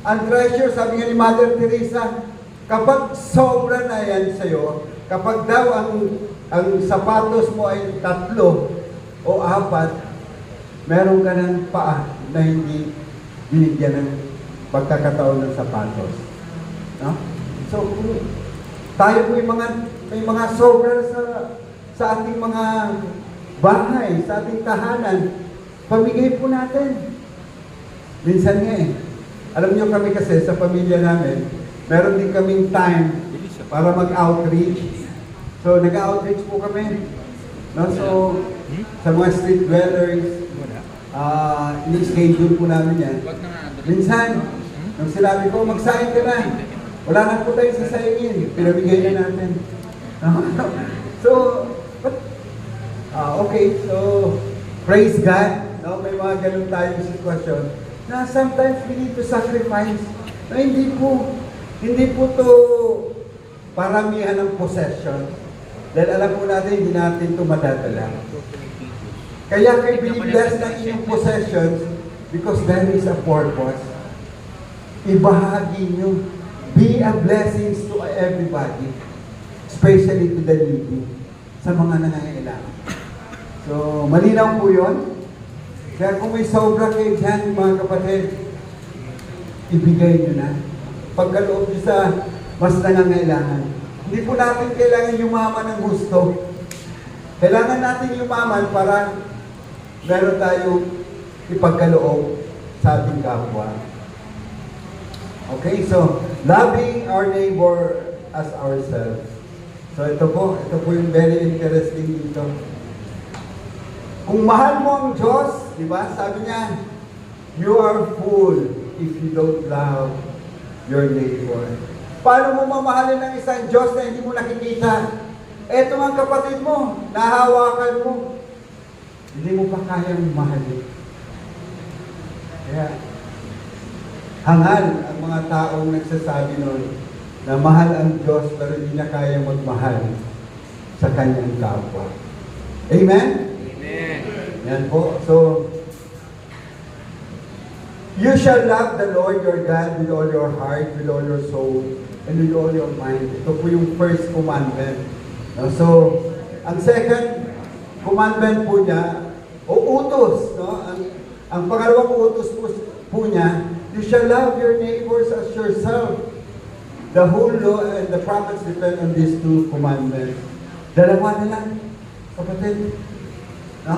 Ang treasure, sabi nga ni Mother Teresa, kapag sobra na yan sa'yo, kapag daw ang sapatos mo ay 3 o 4, meron ka ng paa na hindi binigyan ng pagkakataon ng sapatos. No? So, tayo po may mga sobra sa ating mga bahay, sa ating tahanan, pamigay po natin. Minsan nga alam niyo kami kasi sa pamilya namin, meron din kaming time para mag-outreach. So, nag-outreach po kami. No? So, sa mga street dwellers, ini-schedule po namin yan. Minsan, nung sinabi ko, mag-sign ka na. Wala na po tayong sasayangin. Pinabigay na natin. So, okay. So, praise God. No? May mga ganun tayong sitwasyon na sometimes we need to sacrifice. Na hindi po to paramihan ng possession. Dahil alam po natin, hindi natin ito madadala. Kaya kayo binibless ng inyong possessions because there is a purpose. Ibahagi nyo. Be a blessing to everybody. Especially to the needy. Sa mga nangangailangan. So, malinaw po yun. Kaya kung may sobra kayo dyan, mga kapatid, ibigay nyo na. Pagkaloob nyo sa mas nangangailangan. Hindi po natin kailangan yumaman ng gusto. Kailangan natin yumaman para meron tayong ipagkaloob sa ating kapwa. Okay, so, loving our neighbor as ourselves. So, ito po yung very interesting dito. Kung mahal mo ang Diyos, di ba? Sabi niya, you are fool if you don't love your neighbor. Paano mo mamahalin ng isang Diyos na hindi mo nakikita? Eto ang kapatid mo, nahawakan mo. Hindi mo pa kayang mahalin. Kaya, hangal ang mga taong nagsasabi noon na mahal ang Diyos pero hindi na kayang magmahal sa kanyang kapwa. Amen? Yan po. So, you shall love the Lord your God with all your heart, with all your soul, and with all your mind. Ito po yung first commandment. So, ang second commandment po niya, o utos, no? Ang pangalawang utos po niya, you shall love your neighbors as yourself. The whole law and the prophets depend on these 2 commandments. Dalawa na lang, kapatid. No?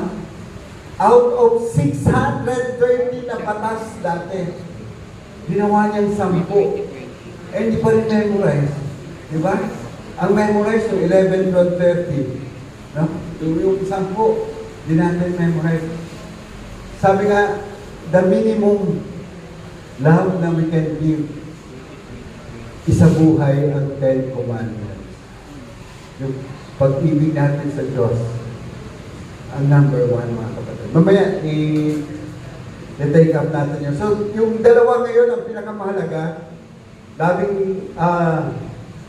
Out of 630 na batas dati, ginawa niyang 10. Eh, hindi pa rin memorize. Di ba? Ang memorize yung 11, 12, 30. No? Yung 10, di natin memorize. Sabi nga, the minimum love na we can give isa buhay ang 10 commandments. Yung pag-ibig natin sa Diyos, ang number 1, mga kapatid. Mamaya, i-take up natin yun. So, yung dalawa ngayon, ang pinakamahalaga,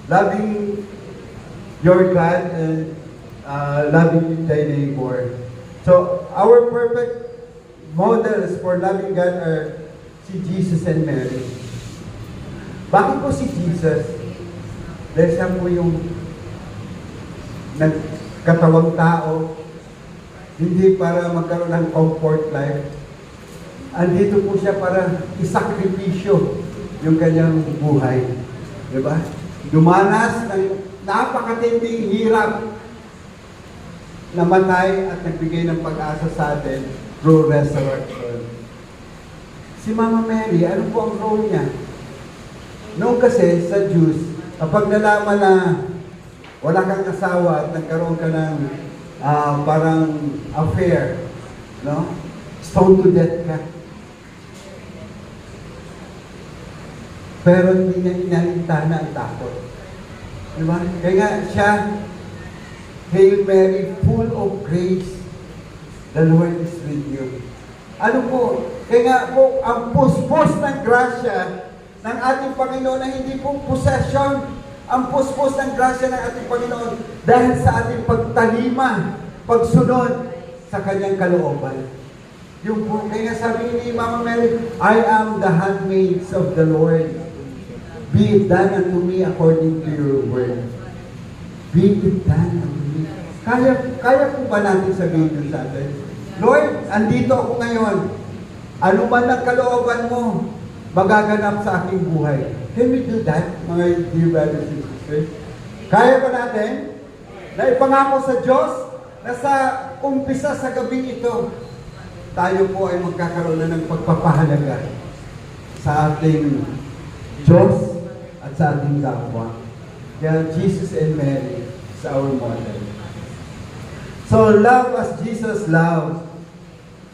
loving your God and loving thy neighbor. So, our perfect models for loving God are si Jesus and Mary. Bakit po si Jesus? Dahil siya po yung nagkatawang tao, hindi para magkaroon ng comfort life. Andito po siya para isakripisyo yung kanyang buhay. Diba? Dumanas ng napakatinding hirap, namatay at nagbigay ng pag-asa sa atin through resurrection. Si Mama Mary, ano po ang role niya? Noong kasi sa Jews, kapag nalaman na wala kang asawa at nagkaroon ka ng parang affair, no? Stone to death ka. Pero hindi niya inalintana ang takot. Diba? Kaya nga siya, Hail Mary, full of grace, the Lord is with you. Ano po? Kaya nga po, ang puspos ng grasya ng ating Panginoon na hindi po possession, ang puspos ng grasya ng ating Panginoon dahil sa ating pagtalima, pagsunod sa kanyang kalooban. Yung po, kaya nga sabi ni Mama Mary, I am the handmaids of the Lord. Be it done unto me according to your word. Be it done unto me. Kaya po ba natin sabihin yun sa atin? Lord, andito ako ngayon. Ano man ang kalooban mo, magaganap sa aking buhay. Can we do that, mga dear brothers and sisters? Kaya ba natin na ipangako sa Diyos na sa umpisa sa gabing ito, tayo po ay magkakaroon na ng pagpapahalaga sa ating Diyos at sa ating kapwa. Kaya Jesus and Mary is our model. So, love as Jesus loved.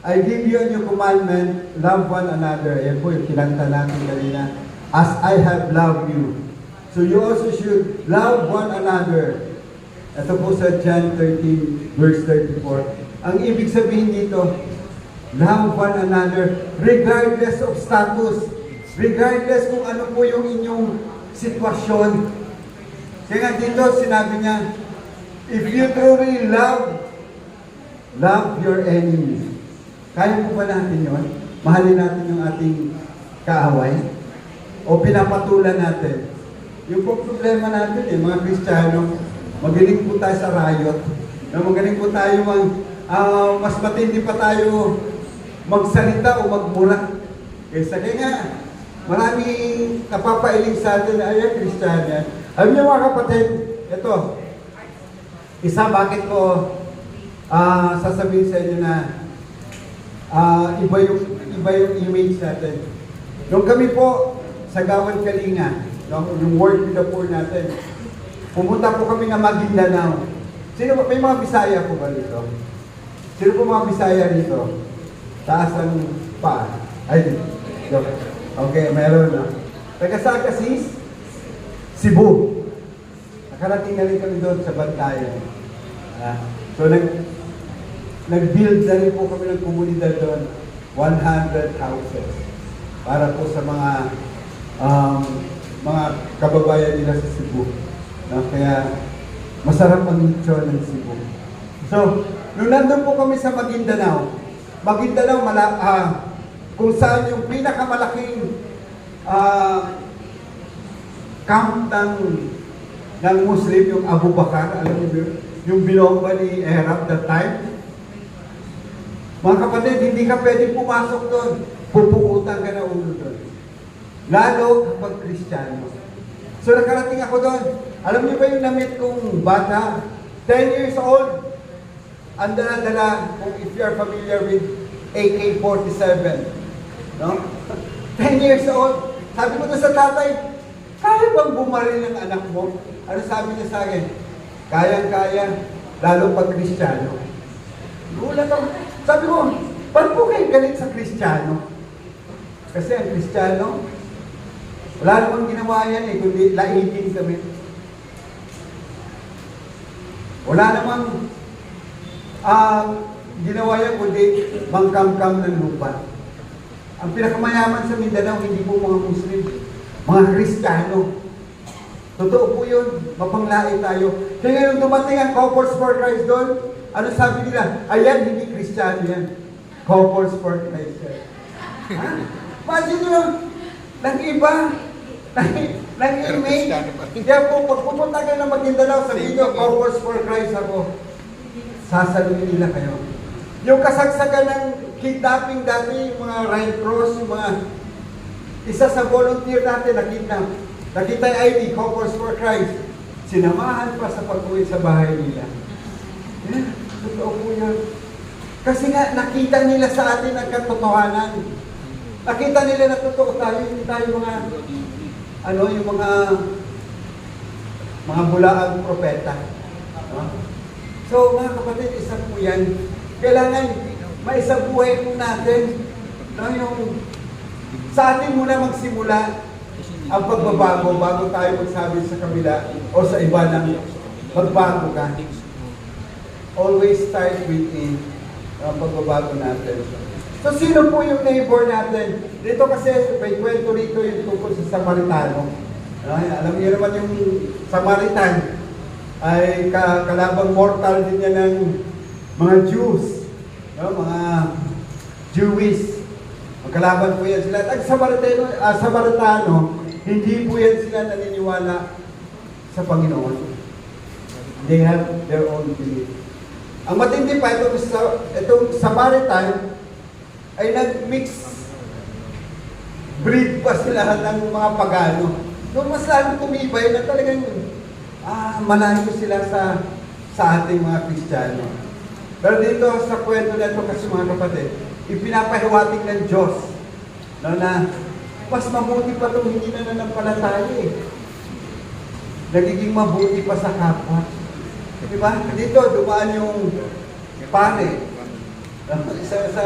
I give you a new commandment, love one another. Yan po yung kinanta natin kanina. As I have loved you. So you also should love one another. Ito po sa John 13, verse 34. Ang ibig sabihin dito, love one another regardless of status. Regardless kung ano po yung inyong sitwasyon. Kaya nga dito sinabi niya, if you truly love your enemies. Kaya po ba natin yun? Mahalin natin yung ating kaaway? O pinapatulan natin? Yung po problema natin mga Kristiyano, magaling po tayo sa riot. Magaling po tayo mas matindi pa tayo magsalita o magmura. Kaya nga, maraming napapailing sa atin na ayan, Kristiyano. Alam niyo mga kapatid, ito, isa bakit ko sasabihin sa inyo na iba yung image natin. Nung kami po sa Gawan Kalinga, yung Work with the Poor natin, pumunta po kami na Maguindanao. Sino ba? May mga Bisaya po ba dito? Sino po mga Bisaya dito? Taas ang paa. Ay, dito. Okay, meron na. Taga saan kasi? Cebu. Nakarating na rin kami doon sa Bantayan. So, nag-build na rin po kami ng komunidad doon, 100 houses. Para po sa mga kababayan nila sa Cebu. Kaya, masarap ang lechon ng Cebu. So, nung nandun po kami sa Maguindanao, kung saan yung pinakamalaking camp ng Muslim, yung Abu Bakar, alam niyo yung binomba ni Arab that time. Mga kapatid, hindi ka pwedeng pumasok doon. Pupukutan ka na ulo doon. Lalo kapag Kristiyano. So nakarating ako doon. Alam niyo ba yung namit kong bata? 10 years old, ang dala-dala, kung if you are familiar with AK-47, no? 10 years old, sabi ko doon sa tatay, kaya bang bumaril ng anak mo? Ano sabi niya sa akin? Kayang-kaya, lalo pag Kristiyano. Gulat ako. Sabi ko, ba't po kayo galit sa Kristiyano? Kasi ang Kristiyano, wala namang ginawa yan eh, kundi laitin kami. Wala namang ginawa yan, kundi mangkamkam ng lupa. Ang pinakamayaman sa Mindanao, hindi po mga Muslim, mga Kristiyano. Totoo po yun, mapanglait tayo. Kaya ngayon dumating ang Couples for Christ doon, ano sabi nila? Ayan, hindi Kristiyano yan. Couples for Christ yan. Ha? Imagine nyo, nag-iba, nag-image. Kaya po, pag pupunta kayo ng Maguindanao sa video, Couples for Christ ako, sasaluhin nila kayo. Yung kasagsagan ng kidnapping dati, yung mga Red Cross, yung mga isa sa volunteer natin nakita yung ID, Couples for Christ. Sinamahan pa sa pag-uwi sa bahay nila. Yeah, totoo po yan. Kasi nga, nakita nila sa atin ang katotohanan. Nakita nila na totoo tayo, hindi tayo yung mga bulaang propeta. No? So, mga kapatid, isa po yan. Kailangan maisabuhay po natin, no, yung sa atin muna magsimula ang pagbabago bago tayo magsabi sa kabila o sa iba na magbago ka. Always start within ang pagbabago natin. So, sino po yung neighbor natin? Dito kasi may kwento rito yung tungkol sa Samaritano. Alam niyo naman yung Samaritan ay kalabang mortal din niya ng mga Jews, no? Mga Jewish. Magkalaban po yan sila. At Samaritano, hindi po yan sila naniniwala sa Panginoon. They have their own belief. Ang matindi pa, itong Samaritan ay nag-mix breed pa sila ng mga pagano. Doon mas lalo tumibay na talagang malayo sila sa ating mga Kristiyano. Pero dito sa kwento na ito kasi mga kapatid, ipinapahiwatig ng Diyos na mas mabuti pa itong hindi na nanampalataya eh. Nagiging mabuti pa sa kapwa. Diba? Dito, dumaan yung pare. Sa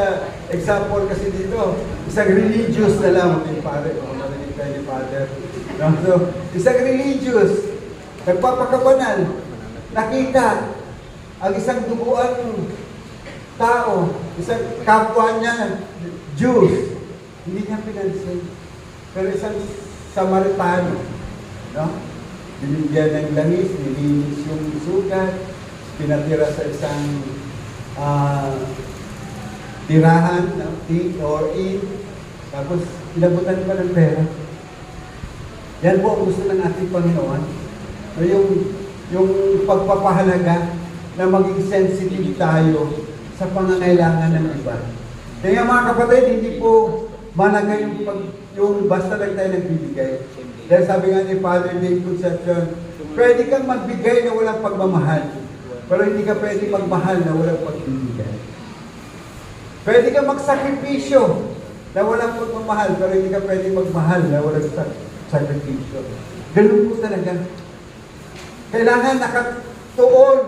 example kasi dito, isang religious na lang yung pare. Marinig tayo ni Father. So, isang religious, nagpapakabanal, nakita ang isang duguan tao, isang kapwa niya, Jews, hindi niya pinansin. Pero isang Samaritano, no? Binigyan ng langis, nilinis yung sugat, pinatira sa isang tirahan, no? Tea or in, tapos inabutan pa ng pera. Yan po ang gusto ng ating Panginoon. No, yung pagpapahalaga na maging sensitive tayo sa pangangailangan ng iba. Kaya mga kapatid, hindi po malaga yung basta lang tayo nagbibigay. Dahil sabi nga ni Father Dave Concepcion, pwede kang magbigay na walang pagmamahal, pero hindi ka pwede magmahal na walang pagbibigay. Pwede kang magsakripisyo na walang pagmamahal, pero hindi ka pwede magmahal na walang sakripisyo. Ganun po talaga. Kailangan nakatuon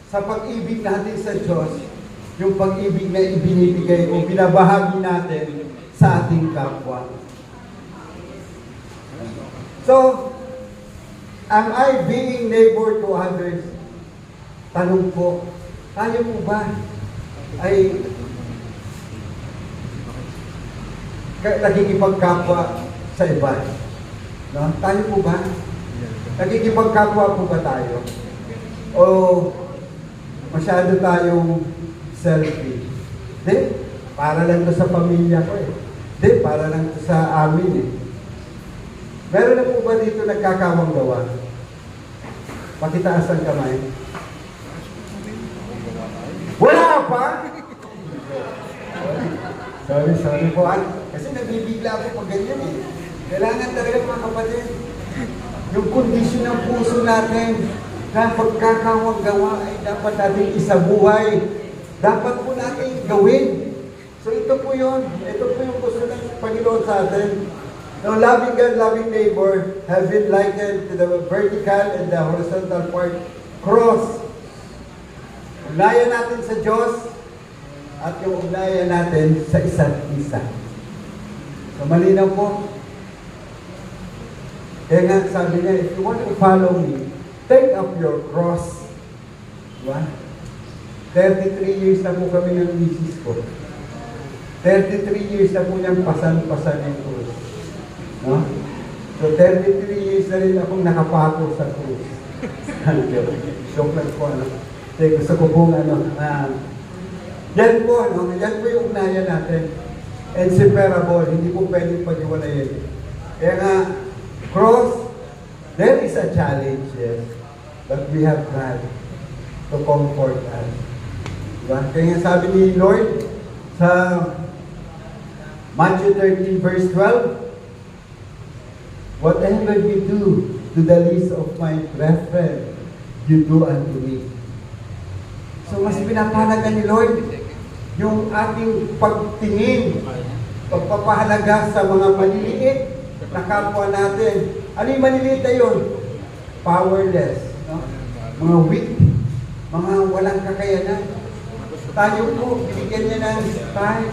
sa pag-ibig natin sa Diyos, yung pag-ibig na ibinibigay o binabahagi natin sa ating kapwa. So, am I being neighbor to others? Tanong po, tayo po ba ay nakikipagkapwa sa iba? No? Tayo po ba? Nakikipagkapwa po ba tayo? O masyado tayong selfie? Di, para lang to sa pamilya ko eh. Di, para lang to sa amin eh. Meron na po ba dito nagkakawang gawa? Pakitaas ang kamay. Wala pa? Sorry po. Kasi nagbibigla ako pag ganyan eh. Kailangan talaga mga kapatid, yung kondisyon ng puso natin, na pagkakawang gawa ay dapat natin isabuhay. Dapat po natin gawin. So ito po yun. Ito po yung gusto ng Panginoon sa atin. Now, loving God, loving neighbor have been likened to the vertical and the horizontal part. Cross. Ugnayan natin sa Diyos at yung ugnayan natin sa isa't isa. So malinaw po. Kaya nga sabi niya, if you want to follow me, take up your cross. Diba? 33 years na po kami ng misis ko. 33 years na po niyang pasan-pasan yung cross. No? So 33 years na rin akong nakapako sa cross. Joke lang po, ano? Kasi gusto ko pong, yan po, ano? Yan po yung ugnayan natin. Inseparable, hindi po pwedeng pag-iwalayin. Kaya nga, cross, there is a challenge, yes, but we have God to comfort us. Diba? Kaya nga sabi ni Lord sa Matthew 13 verse 12, whatever you do to the least of my brethren, you do unto me. So mas pinapahalaga ni Lord yung ating pagtingin, pagpapahalaga sa mga maliliit na kapwa natin. Ano yung maliliit na yun? Powerless. No? Mga weak. Mga walang kakayanan. Tayo po, binigyan niya ng time,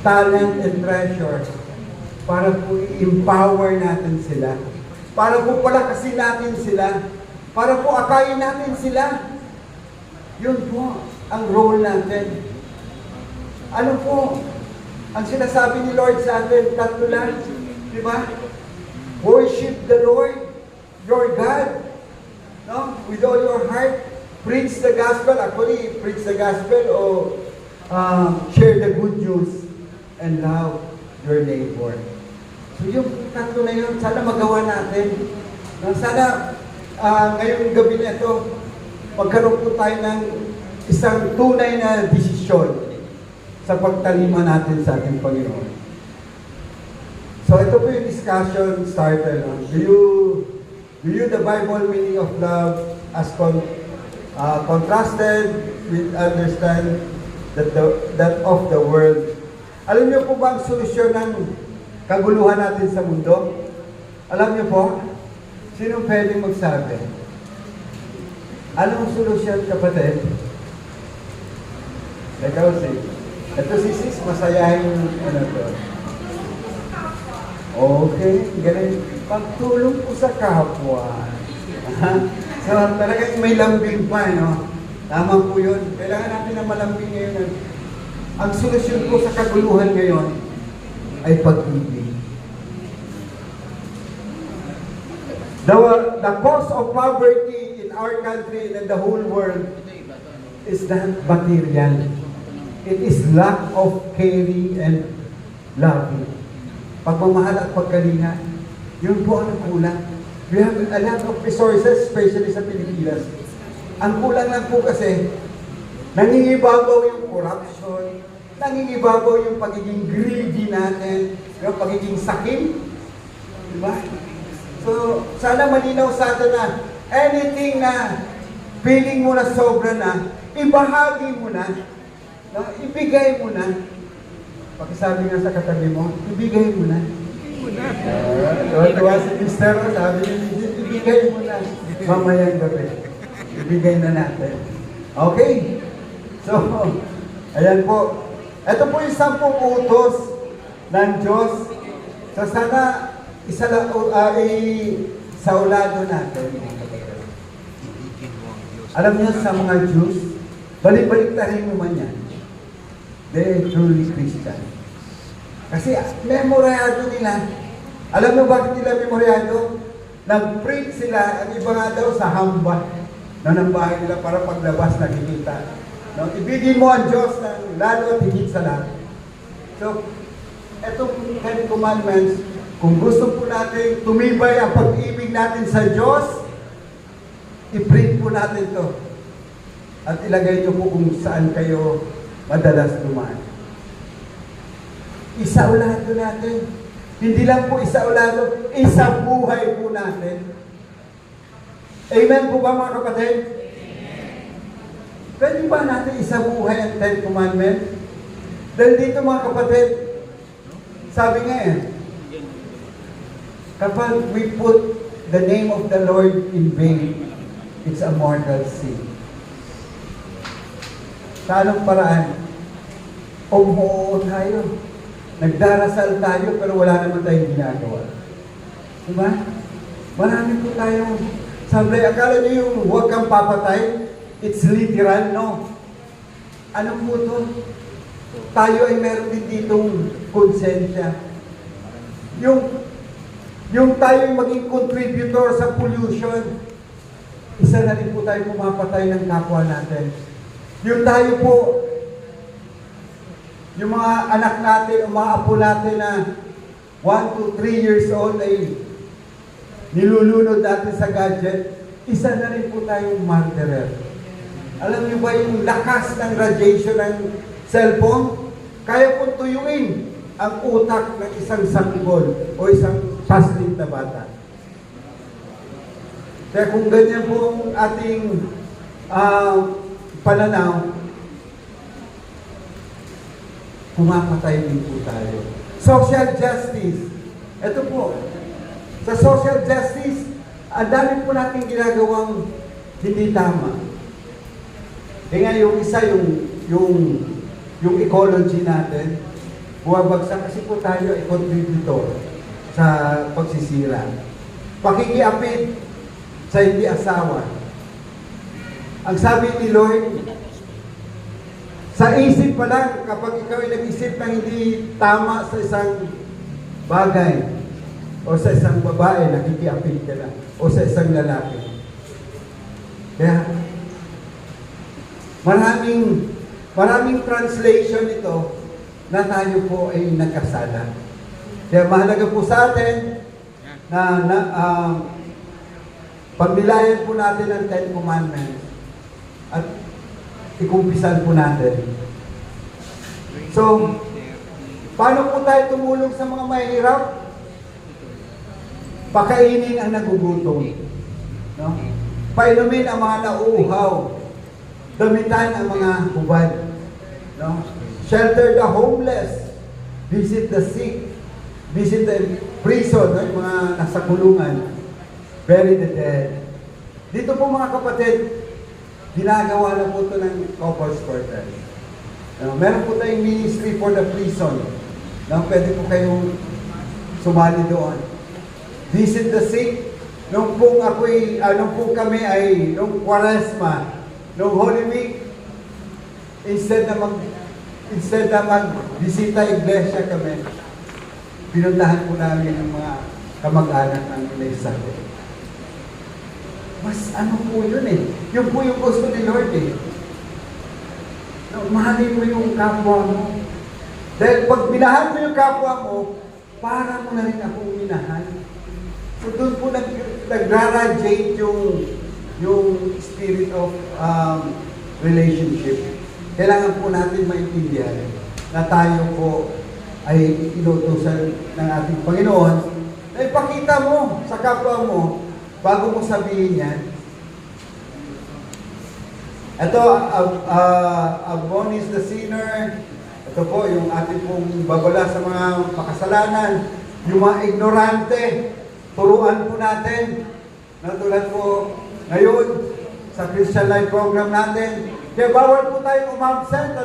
talent, and treasure para po i-empower natin sila. Para po palakasin natin sila. Para po akayin natin sila. Yun po ang role natin. Ano po ang sinasabi ni Lord sa atin? Tatlo lang. Diba? Worship the Lord, your God, no? With all your heart. Preach the gospel. Actually, preach the gospel o share the good news and love your neighbor. So yung tatlo na yun, sana magawa natin. Sana ngayong gabi na ito, magkaroon po tayo ng isang tunay na desisyon sa pagtalima natin sa ating Panginoon. So ito po yung discussion starter. No? Do you the Bible meaning of love as contrasted with understand that of the world? Alam niyo po ba ang solusyon ng kaguluhan natin sa mundo? Alam niyo po? Sino pwedeng magsabi? Anong solusyon, kapatid? Ikaw, ito si Sis, masayahin ano to. Okay, ganun. Pagtulong po sa kapwa. So, talagang may lambing pa, no? Tama po yun. Kailangan natin ng malambing ngayon. Ang solusyon po sa kaguluhan ngayon ay pag-ibig. The cause of poverty in our country and in the whole world is not material. It is lack of caring and loving. Pagmamahal at pagkalinga, yun po ang kulang. We have a lot of resources, especially sa Pilipinas. Ang kulang lang po kasi, nangingibabaw yung corruption, nangingibabaw yung pagiging greedy natin, yung pagiging sakim. Diba? So, sana malinaw sa atin na anything na feeling mo na sobra na, ibahagi mo na, no? Ibigay mo na. Pakisabi nga sa katabi mo, ibigay mo na. Tuwa si Mr. sabi niya, ibigay mo na. Mamayang gabi. Ibigay na natin. Okay? So, ayan po. Ito po yung 10 utos ng Diyos. So, sana isaulado natin. Alam niyo sa mga Jews, balik-baliktarin mo man yan. They're truly Christian. Kasi memoryado nila. Alam mo bakit nila memoryado? Nag-print sila, ang iba nga daw sa hamba ng bahay nila para paglabas nakikita. No? Ibigin mo ang Diyos ng lalo at higit sa lahat. So, etong 10 commandments, kung gusto po natin tumibay ang pag-ibig natin sa Diyos, i-print po natin to. At ilagay nyo po kung saan kayo madalas dumaan. Isaulado natin. Hindi lang po isaulado, isabuhay po natin. Amen po ba mga kapatid? Pwede ba natin isabuhay ang Ten Commandments? Dahil dito mga kapatid, sabi nga kapag we put the name of the Lord in vain, it's a mortal sin. Sa anong paraan? Umuo tayo. Nagdarasal tayo pero wala naman tayong ginagawa. Diba? Marami po tayong sablay. Akala niyo yung huwag kang papatay, it's literal, no? Ano po to? Tayo ay meron din ditong konsensya. Yung tayo ay maging contributor sa pollution, isa na rin po tayo pumapatay ng kapwa natin. Yung tayo po, yung mga anak natin, mga apo natin na 1 to 3 years old ay nilulunod natin sa gadget, isa na rin po tayong martyrer. Alam niyo ba yung lakas ng radiation ng cellphone? Kaya pong tuyuin ang utak ng isang sanggol o isang paslit na bata. Kaya kung ganyan po ang ating pananaw, pumapatay din po tayo. Social justice. Ito po. Sa social justice, ang dami po natin ginagawang hindi tama. Kaya yung isa, yung ecology natin, buwabagsak kasi po tayo ay contributor sa pagsisira. Pakikiapid sa hindi asawa. Ang sabi ni Lord, sa isip pa lang, kapag ikaw ay nag-isip ng hindi tama sa isang bagay, o sa isang babae, nakikiapid ka na, o sa isang lalaki. Kaya, maraming translation ito na tayo po ay nagkasala. Kaya mahalaga po sa atin na pagnilayan po natin ang Ten Commandments at ikumpisan po natin. So, paano po tayo tumulong sa mga mahirap? Pakainin ang nagugutom. No? Painumin ang mga nauuhaw. Damitan ang mga hubad. No? Shelter the homeless. Visit the sick. Visit the prison, no? Yung mga nasa kulungan. Bury the dead. Dito po mga kapatid, ginagawa na po ito ng Couples Quarters. Meron po tayong ministry for the prison. Pwede po kayong sumali doon. Visit the sick. Nung pong kami ay, nung Quaresma, nung Holy Week, instead na mag-bisita iglesia kami, pinuntahan po namin yung mga kamag-anak ng iglesia ko. Mas ano po yun Yun po yung gusto ni Lord Mahalin mo yung kapwa mo. Dahil pag minahal mo yung kapwa mo, para mo na rin akong minahal. So doon po nagra-radiate yung spirit of relationship. Kailangan po natin maintindihan na tayo po ay inutusan ng ating Panginoon na ipakita mo sa kapwa mo bago mo sabihin yan. Ito, admonish the sinner. Ito po, yung ating pong babala sa mga makasalanan. Yung mga ignorante, turuan po natin. Natulad po ngayon sa Christian Life Program natin. Kaya bawal po tayong umabsent,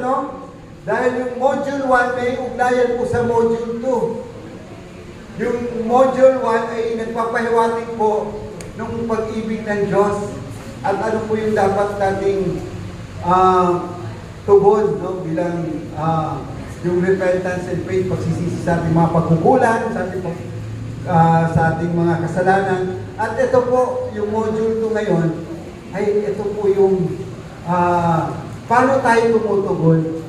Dahil yung Module 1 may ugnayan po sa Module 2. Yung Module 1 ay nagpapahiwatig po ng pag-ibig ng Diyos at ano po yung dapat nating tugon bilang yung repentance and faith, pagsisisi sa ating mga pagkukulang, sa ating mga kasalanan. At ito po, yung Module 2 ngayon, ay ito po yung paano tayo tumutugon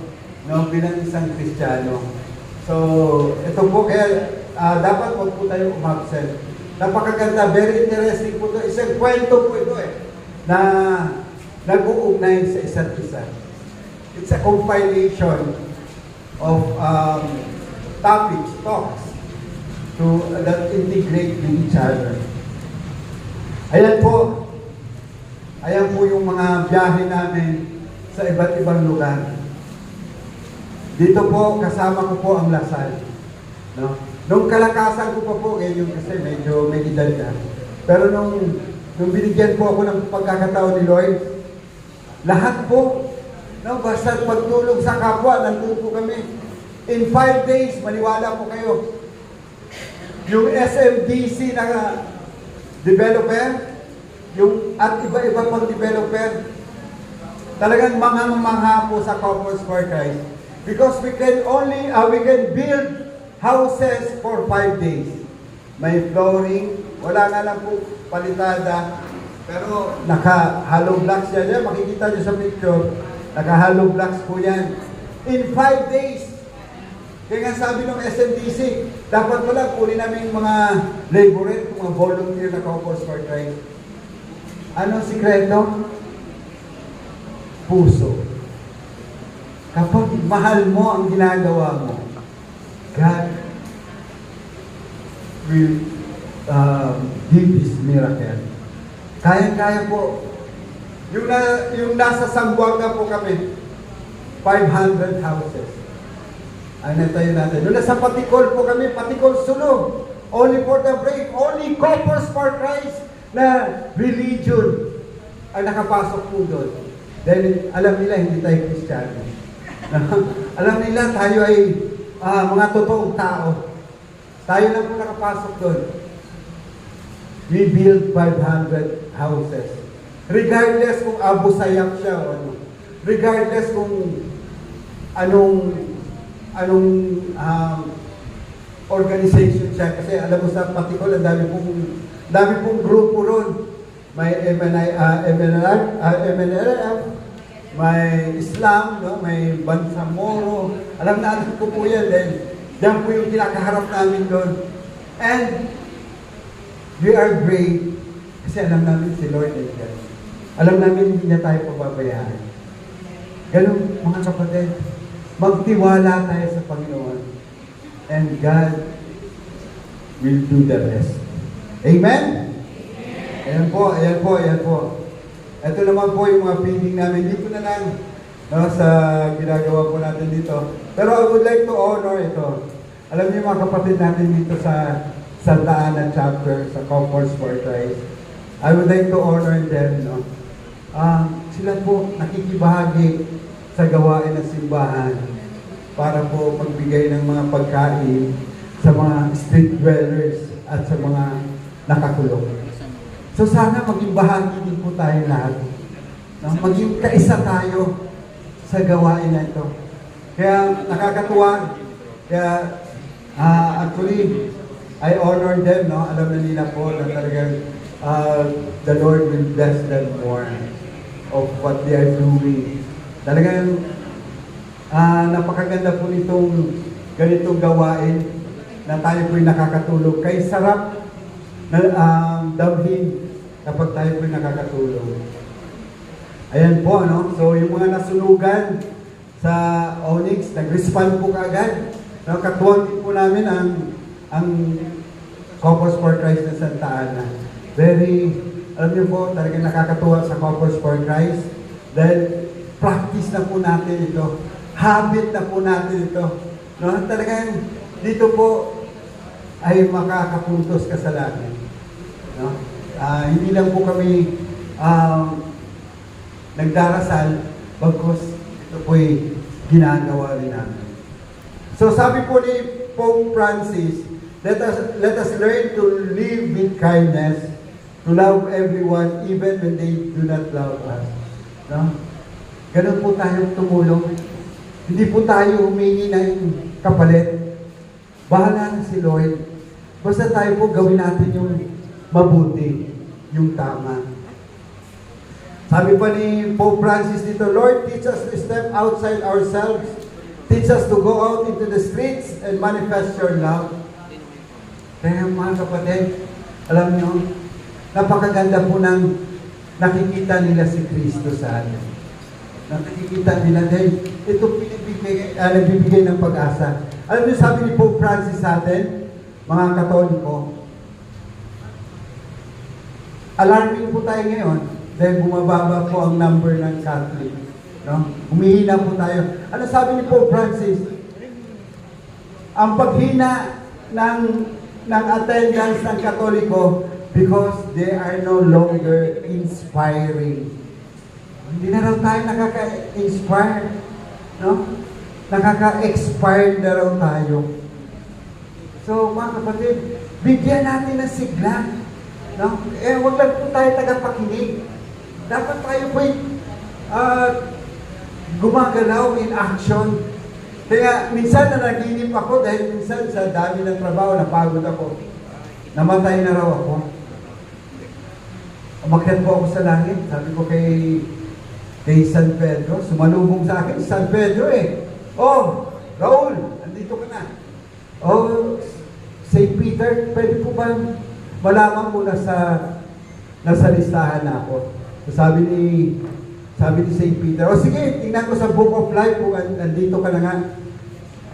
bilang isang Kristiyano. So, ito po kaya dapat wag po tayo umabsent. Napakaganda, very interesting po ito. Isang kwento po ito na nag-uugnay sa isa't isa. It's a compilation of topics, talks that integrate with each other. Ayan po, Ayan po yung mga biyahe namin sa iba't ibang lugar. Dito po, kasama ko po ang Lasal. No? Nung kalakasan ko pa po, ngayon kasi medyo may edad na. Pero nung binigyan po ako ng pagkakataon ni Lord, lahat po, no, basta pagtulong sa kapwa, nandun po kami. In 5 days, maniwala po kayo, yung SMDC na developer, at iba-iba pang developer, talagang mamangha po sa Couples for Christ. Because we can build houses for 5 days. May flooring, wala nga lang po palitada, pero naka-hollow blocks yan. Makikita nyo sa picture, naka-hollow blocks po yan. In 5 days, kaya nga sabi ng SMDC, dapat pala kunin namin mga laborer, mga volunteer na Couples for Christ. Anong sikreto? Puso. Kapag mahal mo ang ginagawa mo, God will give this miracle. Kaya-kaya po. Yung nasa Sambuanga po kami, 500 houses. Ano tayo natin? Doon nasa Patikol po kami, Patikol Sulong. Only for the brave, only Couples for Christ na religion ang nakapasok po doon. Dahil alam nila hindi tayo Kristiyano. Alam nila tayo ay mga totoong tao. Tayo lang po nakapasok doon. We build 500 houses. Regardless kung Abu Sayyaf siya o ano. Regardless kung anong organization siya. Kasi alam mo sa Patikol, ang dami pong grupo ron. May MNLF, may Islam, no? May Bansamoro. Alam ko po yan. Diyan po yung kinakaharap namin doon. And we are brave kasi alam namin si Lord ay God. Alam namin hindi niya tayo pababayaan. Ganun, mga kapatid, magtiwala tayo sa Panginoon and God will do the rest. Amen? Ayan po. Ito naman po yung mga feeling namin. Dito na lang, no, sa ginagawa po natin dito. Pero I would like to honor ito. Alam niyo mga kapatid natin dito sa Santa Ana chapter, sa Couples for Christ. I would like to honor them, no. Sila po nakikibahagi sa gawain ng simbahan para po magbigay ng mga pagkain sa mga street dwellers at sa mga nakakulong. So sana maging bahagi din po tayo lahat. No? Maging kaisa tayo sa gawain na ito. Kaya nakakatuwa. Kaya actually, I honor them. No? Alam na nila po na talagang the Lord will bless them more of what they are doing. Talagang napakaganda po nitong ganitong gawain na tayo po'y nakakatulog. Kay sarap na damhin kapag tayo po'y nakakatulog. Ayan po, no? So, yung mga nasunugan sa Onyx, nag-respond po kaagad. No? Katuwang din po namin ang Couples for Christ na Santa Ana. Alam niyo po, talagang nakakatuwa sa Couples for Christ dahil practice na po natin ito. Habit na po natin ito. No? Talagang dito po ay makakapuntos ka sa langit. No? Hindi lang po kami nagdarasal, bagkus ito po'y ginagawa rin namin. So sabi po ni Pope Francis, let us learn to live with kindness, to love everyone even when they do not love us. No? Ganun po tayo tumulong. Hindi po tayo humingi ng kapalit. Bahala na si Lord. Basta tayo po gawin natin yung mabuti, yung tama. Sabi pa ni Pope Francis dito, Lord, teach us to step outside ourselves. Teach us to go out into the streets and manifest your love. Kaya mga kapatid, alam nyo, napakaganda po ng nakikita nila si Kristo sa atin. Nakikita nila dahil ito nagbibigay ng pag-asa. Alam niyo, sabi ni Pope Francis sa atin, mga Katoliko, alarming po tayo ngayon dahil bumababa po ang number ng Catholic. No? Humihina po tayo. Ano sabi ni Pope Francis? Ang paghina ng attendance ng Katoliko because they are no longer inspiring. Hindi na raw tayo nakaka-inspire. No? Nakaka-expired na raw tayo. So, mga kapatid, bigyan natin ng sigla. No? Huwag lang po tayo tagapakinig. Dapat tayo po gumagalaw in action. Kaya minsan nanaginip ako dahil minsan sa dami ng trabaho, napagod ako. Namatay na raw ako. Umakyat po ako sa langit. Sabi ko kay San Pedro, sumalubong sa akin, San Pedro Oh, Raul, andito ka na. Oh, St. Peter, pwede po ba malaman mo na nasa listahan na ako? So sabi ni St. Peter, sige, tingnan ko sa Book of Life kung nandito ka na nga.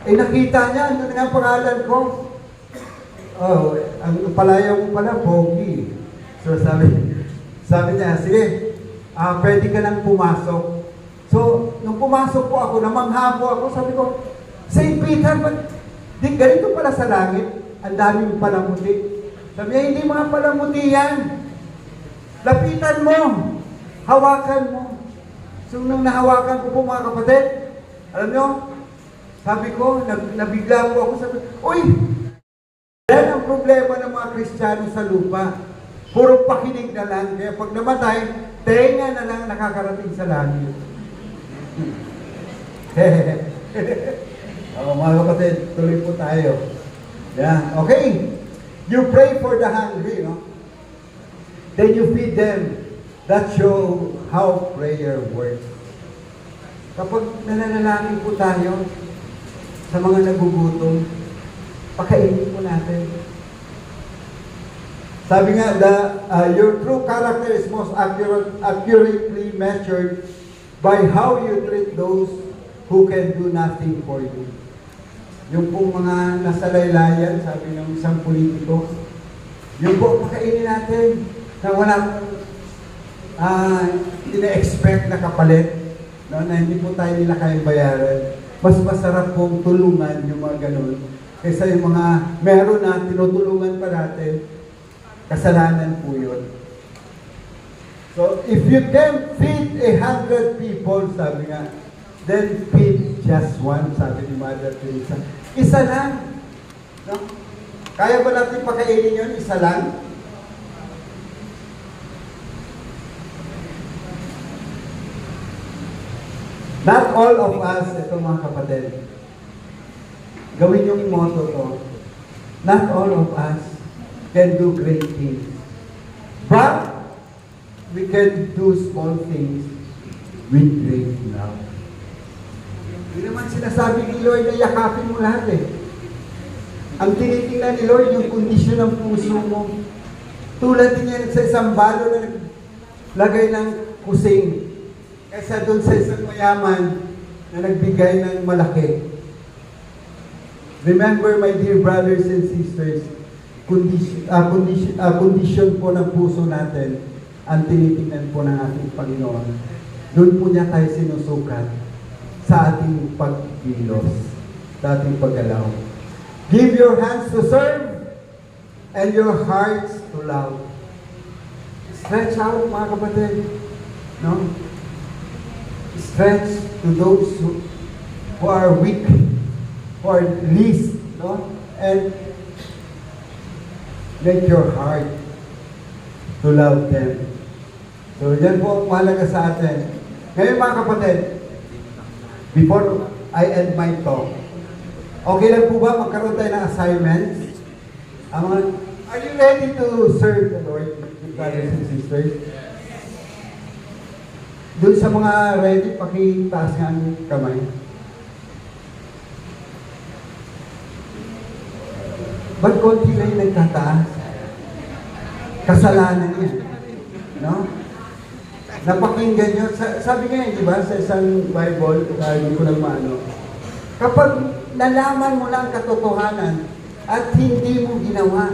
Nakita niya, ano na nga pangalan ko? Oh, ang palayaw ko pala, Pogi. So sabi niya, sige, pwede ka nang pumasok. So, nung pumasok po ako, namangha po ako, sabi ko, St. Peter, ganito pala sa langit, ang daming palamuti. Sabi niya, hindi mga palamuti yan. Lapitan mo, hawakan mo. So, nung nahawakan ko po mga kapatid, alam niyo, sabi ko, nabigla po ako, sabi ko, uy! Yan ang problema ng mga Kristiyano sa lupa. Puro pakinig na lang. Kaya pag namatay, tenga na lang nakakarating sa langit. Mga kapatid, tuloy po tayo. Yeah. Okay. You pray for the hungry, no? Then you feed them. That show how prayer works. Kapag nananalangin po tayo sa mga nagugutom, pakainin po natin. Sabi nga, your true character is most accurately measured by how you treat those who can do nothing for you. Yung pong mga nasa laylayan, sabi ng isang politiko, yung po pakainin natin na wala ina-expect na kapalit, no, na hindi po tayo nila kayang bayaran. Mas masarap pong tulungan yung mga ganun kaysa yung mga meron na tinutulungan pa natin. Kasalanan po yun. So, if you can feed 100 people, sabi nga, then feed just one, sabi ni Mother Teresa. Isa lang. No? Kaya ba natin pakainin yun? Isa lang? Not all of us, ito mga kapatid, gawin yung motto to, not all of us can do great things. But we can do small things with great love. Hindi naman sinasabi ni Lord na yakapin mo lahat Ang tinitingnan ni Lord yung kondisyon ng puso mo. Tulad din yan sa isang balo na naglagay ng kusing. Kaysa doon sa isang mayaman na nagbigay ng malaki. Remember, my dear brothers and sisters, kondisyon po ng puso natin ang tinitingnan po ng ating Panginoon. Doon po niya tayo sinusukat sa ating pagkilos, sa ating paggalaw. Give your hands to serve and your hearts to love. Stretch out, mga kapatid. No? Stretch to those who are weak, who are least, no? And make your heart to love them. So, yan po ang mahalaga sa atin. Ngayon mga kapatid, before I end my talk, okay lang po ba magkaroon tayo ng assignments? Are you ready to serve the Lord, brothers and sisters? Doon sa mga ready, pakitaas nga ang kamay. Ba't konti lang yung nagtataas? Kasalanan yan. No? Napakinggan nyo. Sabi nga di ba, sa isang Bible, hindi ko lang maano, kapag nalaman mo lang katotohanan at hindi mo ginawa,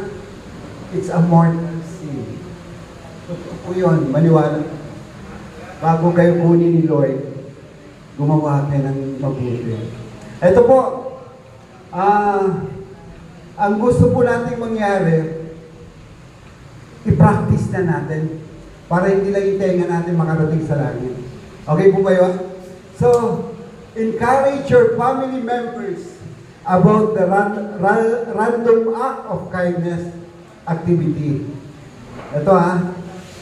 it's a mortal sin. Totoo po yun, maniwala. bago kayo kunin ni Lord, gumawa kayo ng mabuti. Ito po, ang gusto po natin mangyari, i-practice na natin para hindi lang itenga natin makarating sa langit. Okay po ba yun? So, encourage your family members about the random act of kindness activity. Ito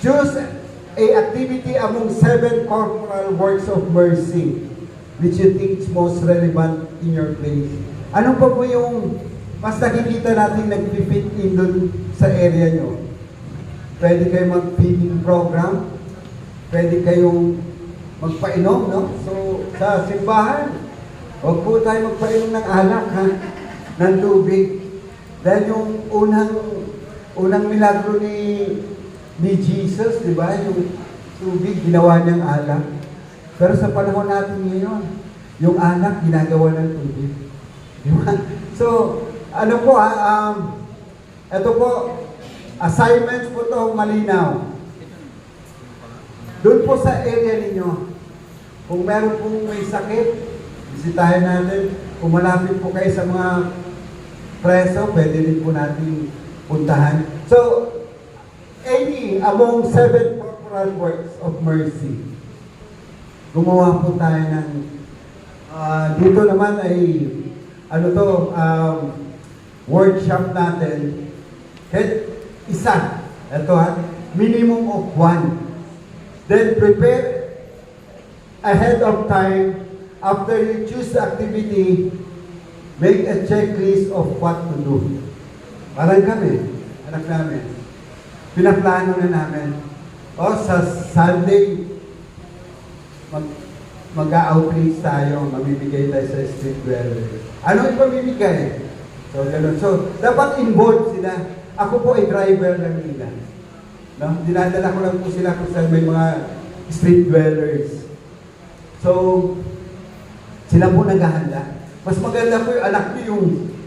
choose a activity among 7 corporal works of mercy which you think is most relevant in your place. Ano pa po yung mas nakikita natin nag-fit in dun sa area nyo? Pwede kayo mag-feeding program, pwede kayong magpainom, no? So, sa simbahan, huwag po tayo magpainom ng alak, ng tubig. Dahil yung unang milagro ni Jesus, di ba? Yung tubig, ginawa niyang alak. Pero sa panahon natin ngayon, yung alak, ginagawa ng tubig. Di ba? So, ano po ito po, assignments po to malinaw. Doon po sa area ninyo, kung meron pong may sakit, bisitahin natin. Kung malapit po kayo sa mga preso, pwede rin po natin puntahan. So, any among 7 corporal works of mercy, gumawa po tayo ng, dito naman ay, workshop natin, kahit isa, ito minimum of 1. Then prepare ahead of time. After you choose the activity, make a checklist of what to do. Parang kami, anak namin, pinaplano na namin. Sa Sunday, mag-outreach tayo, mamibigay tayo sa street dweller. Ano ipamimigay? So, ganun. So, dapat involved sila. Ako po ay driver lang nila. No? Dinadala ko lang po sila kung saan may mga street dwellers. So, sila po naghahanda. Mas maganda po yung anak niyo yung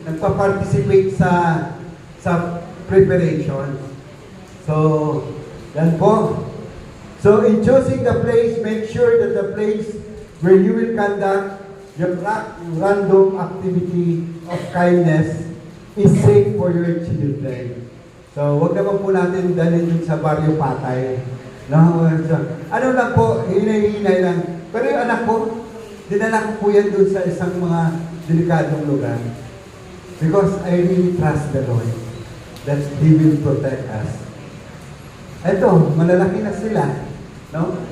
nagpa-participate sa preparation. So, yan po. So, in choosing the place, make sure that the place where you will conduct your random activity of kindness is safe for your children. So, wag naman po natin dalhin sa Barrio Patay. No? Ano lang po, hinay-hinay lang. Pero yung anak ko, dinala ko po yan doon sa isang mga delikadong lugar. Because I really trust the Lord that He will protect us. Eto, malalaki na sila. No?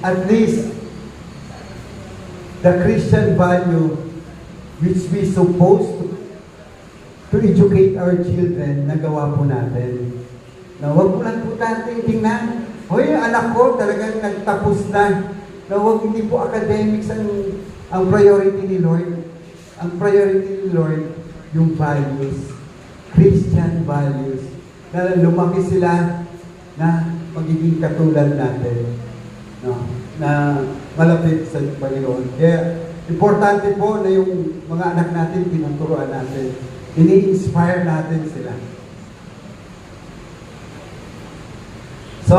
At least, the Christian value which we supposed to educate our children, nagawa po natin. Na huwag po lang po natin tingnan. Hoy, anak ko talagang nagtapos na. Na huwag hindi po academics ang priority ni Lord. Ang priority ni Lord, yung values. Christian values. Na lumaki sila na magiging katulad natin. No? Na malapit sa Panginoon. Kaya, importante po na yung mga anak natin, tinuturuan natin. Ini-inspire natin sila. So,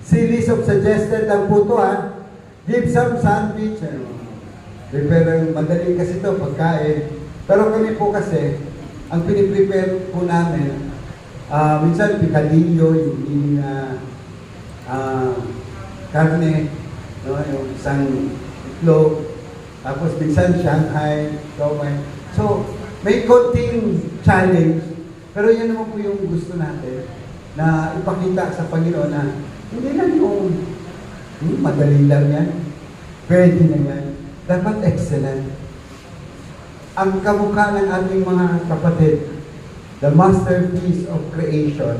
series of suggested lang po ito Give some sandwich. Prepare, madali kasi ito, pagkain. Pero kami po kasi, ang piniprepare po namin, minsan picadillo, yung karne, no, yung isang itlog, tapos minsan Shanghai, Tawai. So, may konting challenge, pero yan naman po yung gusto natin, na ipakita sa Panginoon na hindi lang yung madali lang yan, pwede na yan, dapat excellent. Ang kamukha ng ating mga kapatid, the masterpiece of creation,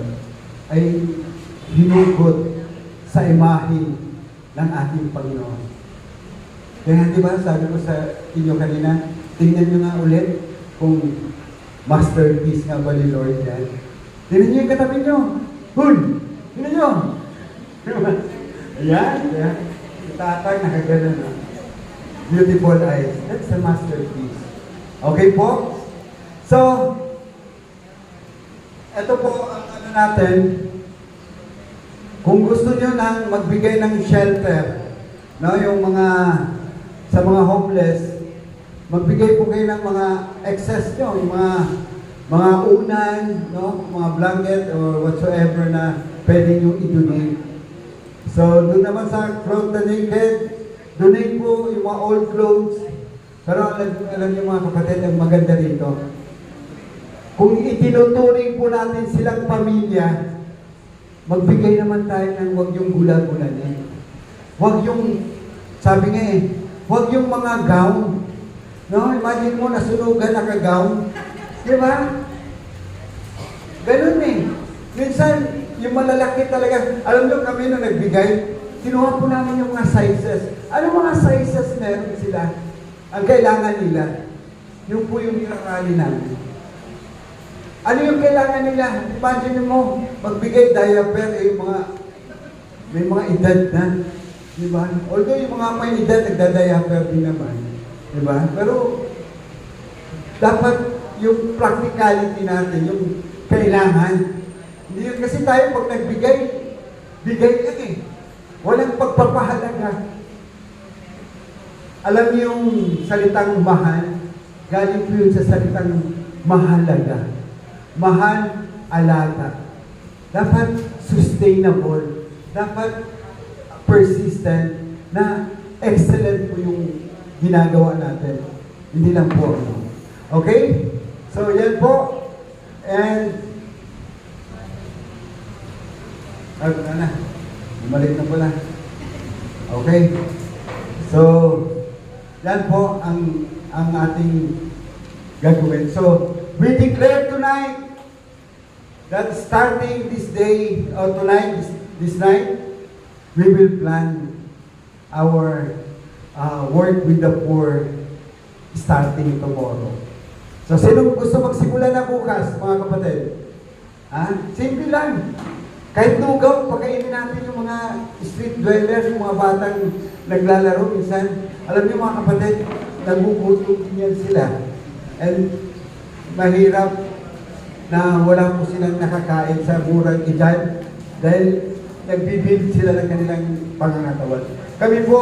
ay hinugot sa imahe ng ating Panginoon. Kaya di ba, sabi ko sa inyo kanina, tingnan nyo nga ulit kung masterpiece nga ba ni Lord yan. Tingnan nyo yung katabi nyo. Hun! Tingnan nyo! Ayan, ayan. Si tatay nakagano. Beautiful eyes. That's a masterpiece. Okay po? So, ito po ang natin. Kung gusto nyo nang magbigay ng shelter, no, yung mga sa mga homeless, magbigay po kayo ng mga excess nyo, yung mga unan, no, mga blanket or whatsoever na pwede nyo i-donate. So, doon naman sa Clothe the Naked, donate po yung mga old clothes. Pero alam niyo mga kapatid, ang maganda rito, kung itinuturing po natin silang pamilya, magbigay naman tayo ng huwag yung gula-gulanin. Huwag yung, sabi nga huwag yung mga gown. No? Imagine mo, nasunugan naka-gown. Di ba? Ganun Minsan, yung malalaki talaga, alam nyo kami nung nagbigay, kinuha po namin yung mga sizes. Ano mga sizes meron sila? Ang kailangan nila, yung po yung nirarali namin. Ano yung kailangan nila? Imagine mo, magbigay diaper, yung mga, may mga edad na. Diba? Although yung mga may edad, nagda-diaper din naman. Diba? Pero, dapat yung practicality natin, yung kailangan. Hindi yun kasi tayo pag nagbigay, bigay lang Walang pagpapahalaga. Alam niyo yung salitang mahal, galing po yun sa salitang mahalaga. Mahal, alaga. Dapat sustainable. Dapat persistent na excellent po yung ginagawa natin. Hindi lang po. Okay? So, yan po. And, bumalik na pala. Okay? So, yan po ang ating gagawin. So, we declare tonight that starting this day, or tonight, this night, we will plan our work with the poor starting tomorrow. So, sino gusto magsimula na bukas, mga kapatid? Simple lang. Kahit lugaw, pagkainin natin yung mga street dwellers, yung mga batang naglalaro minsan. Alam niyo mga kapatid, nagugutom din yan sila. And mahirap na wala po silang nakakain sa murang edad dahil nagbibuild sila ng kanilang pangangatawan. Kami po,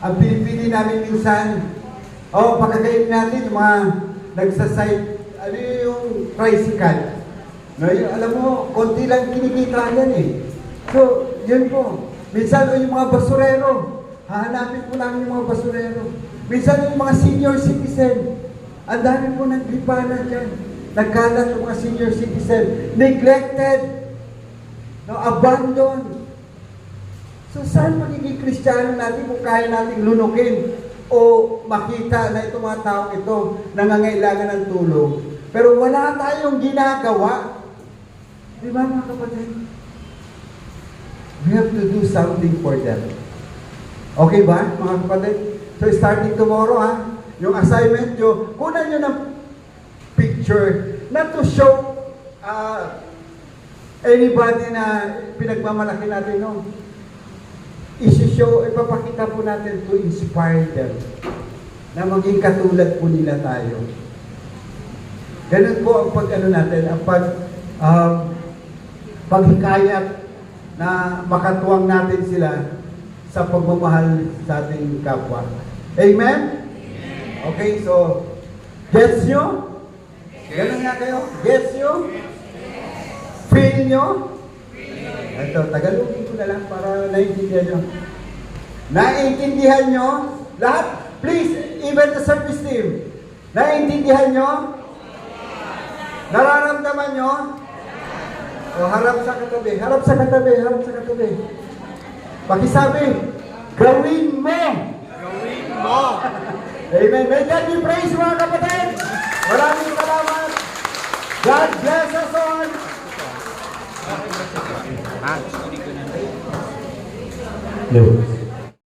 ang pinipili namin minsan, pagkakainin natin yung mga nagsasite, ano yung tricycle. No, alam mo, konti lang kinikita yan So, yun po. Minsan yung mga basurero, hahanapin po namin yung mga basurero. Minsan yung mga senior citizen, ang dami po naglipanan dyan. Nagkalat yung mga senior citizen, neglected, no, abandoned. So, saan magiging Kristiyano natin kung kaya nating lunukin o makita na itong mga taong ito nangangailangan ng tulong? Pero wala tayong ginagawa. Di ba mga kapatid? We have to do something for them. Okay ba mga kapatid? So starting tomorrow yung assignment nyo, kunan nyo ng picture not to show anybody na pinagmamalaki natin, no? Ipapakita po natin to inspire them na maging katulad po nila tayo. Ganun po ang pag-ano natin, ang paghikayat na makatuwang natin sila sa pagmamahal sa ating kapwa. Amen? Okay, so, gets nyo? Ganun nga kayo? Gets nyo? Feel nyo? Ito, Tagalogin ko na lang para naiintindihan nyo. Naiintindihan nyo? Lahat? Please, even the service team. Naiintindihan nyo? Nararamdaman nyo? O harap sa katabi, harap sa katabi, harap sa katabi. Pakisabi, gawin mo! Gawin mo! Amen. May God be praise mga kapatid! Maraming salamat! God bless us all! Lord.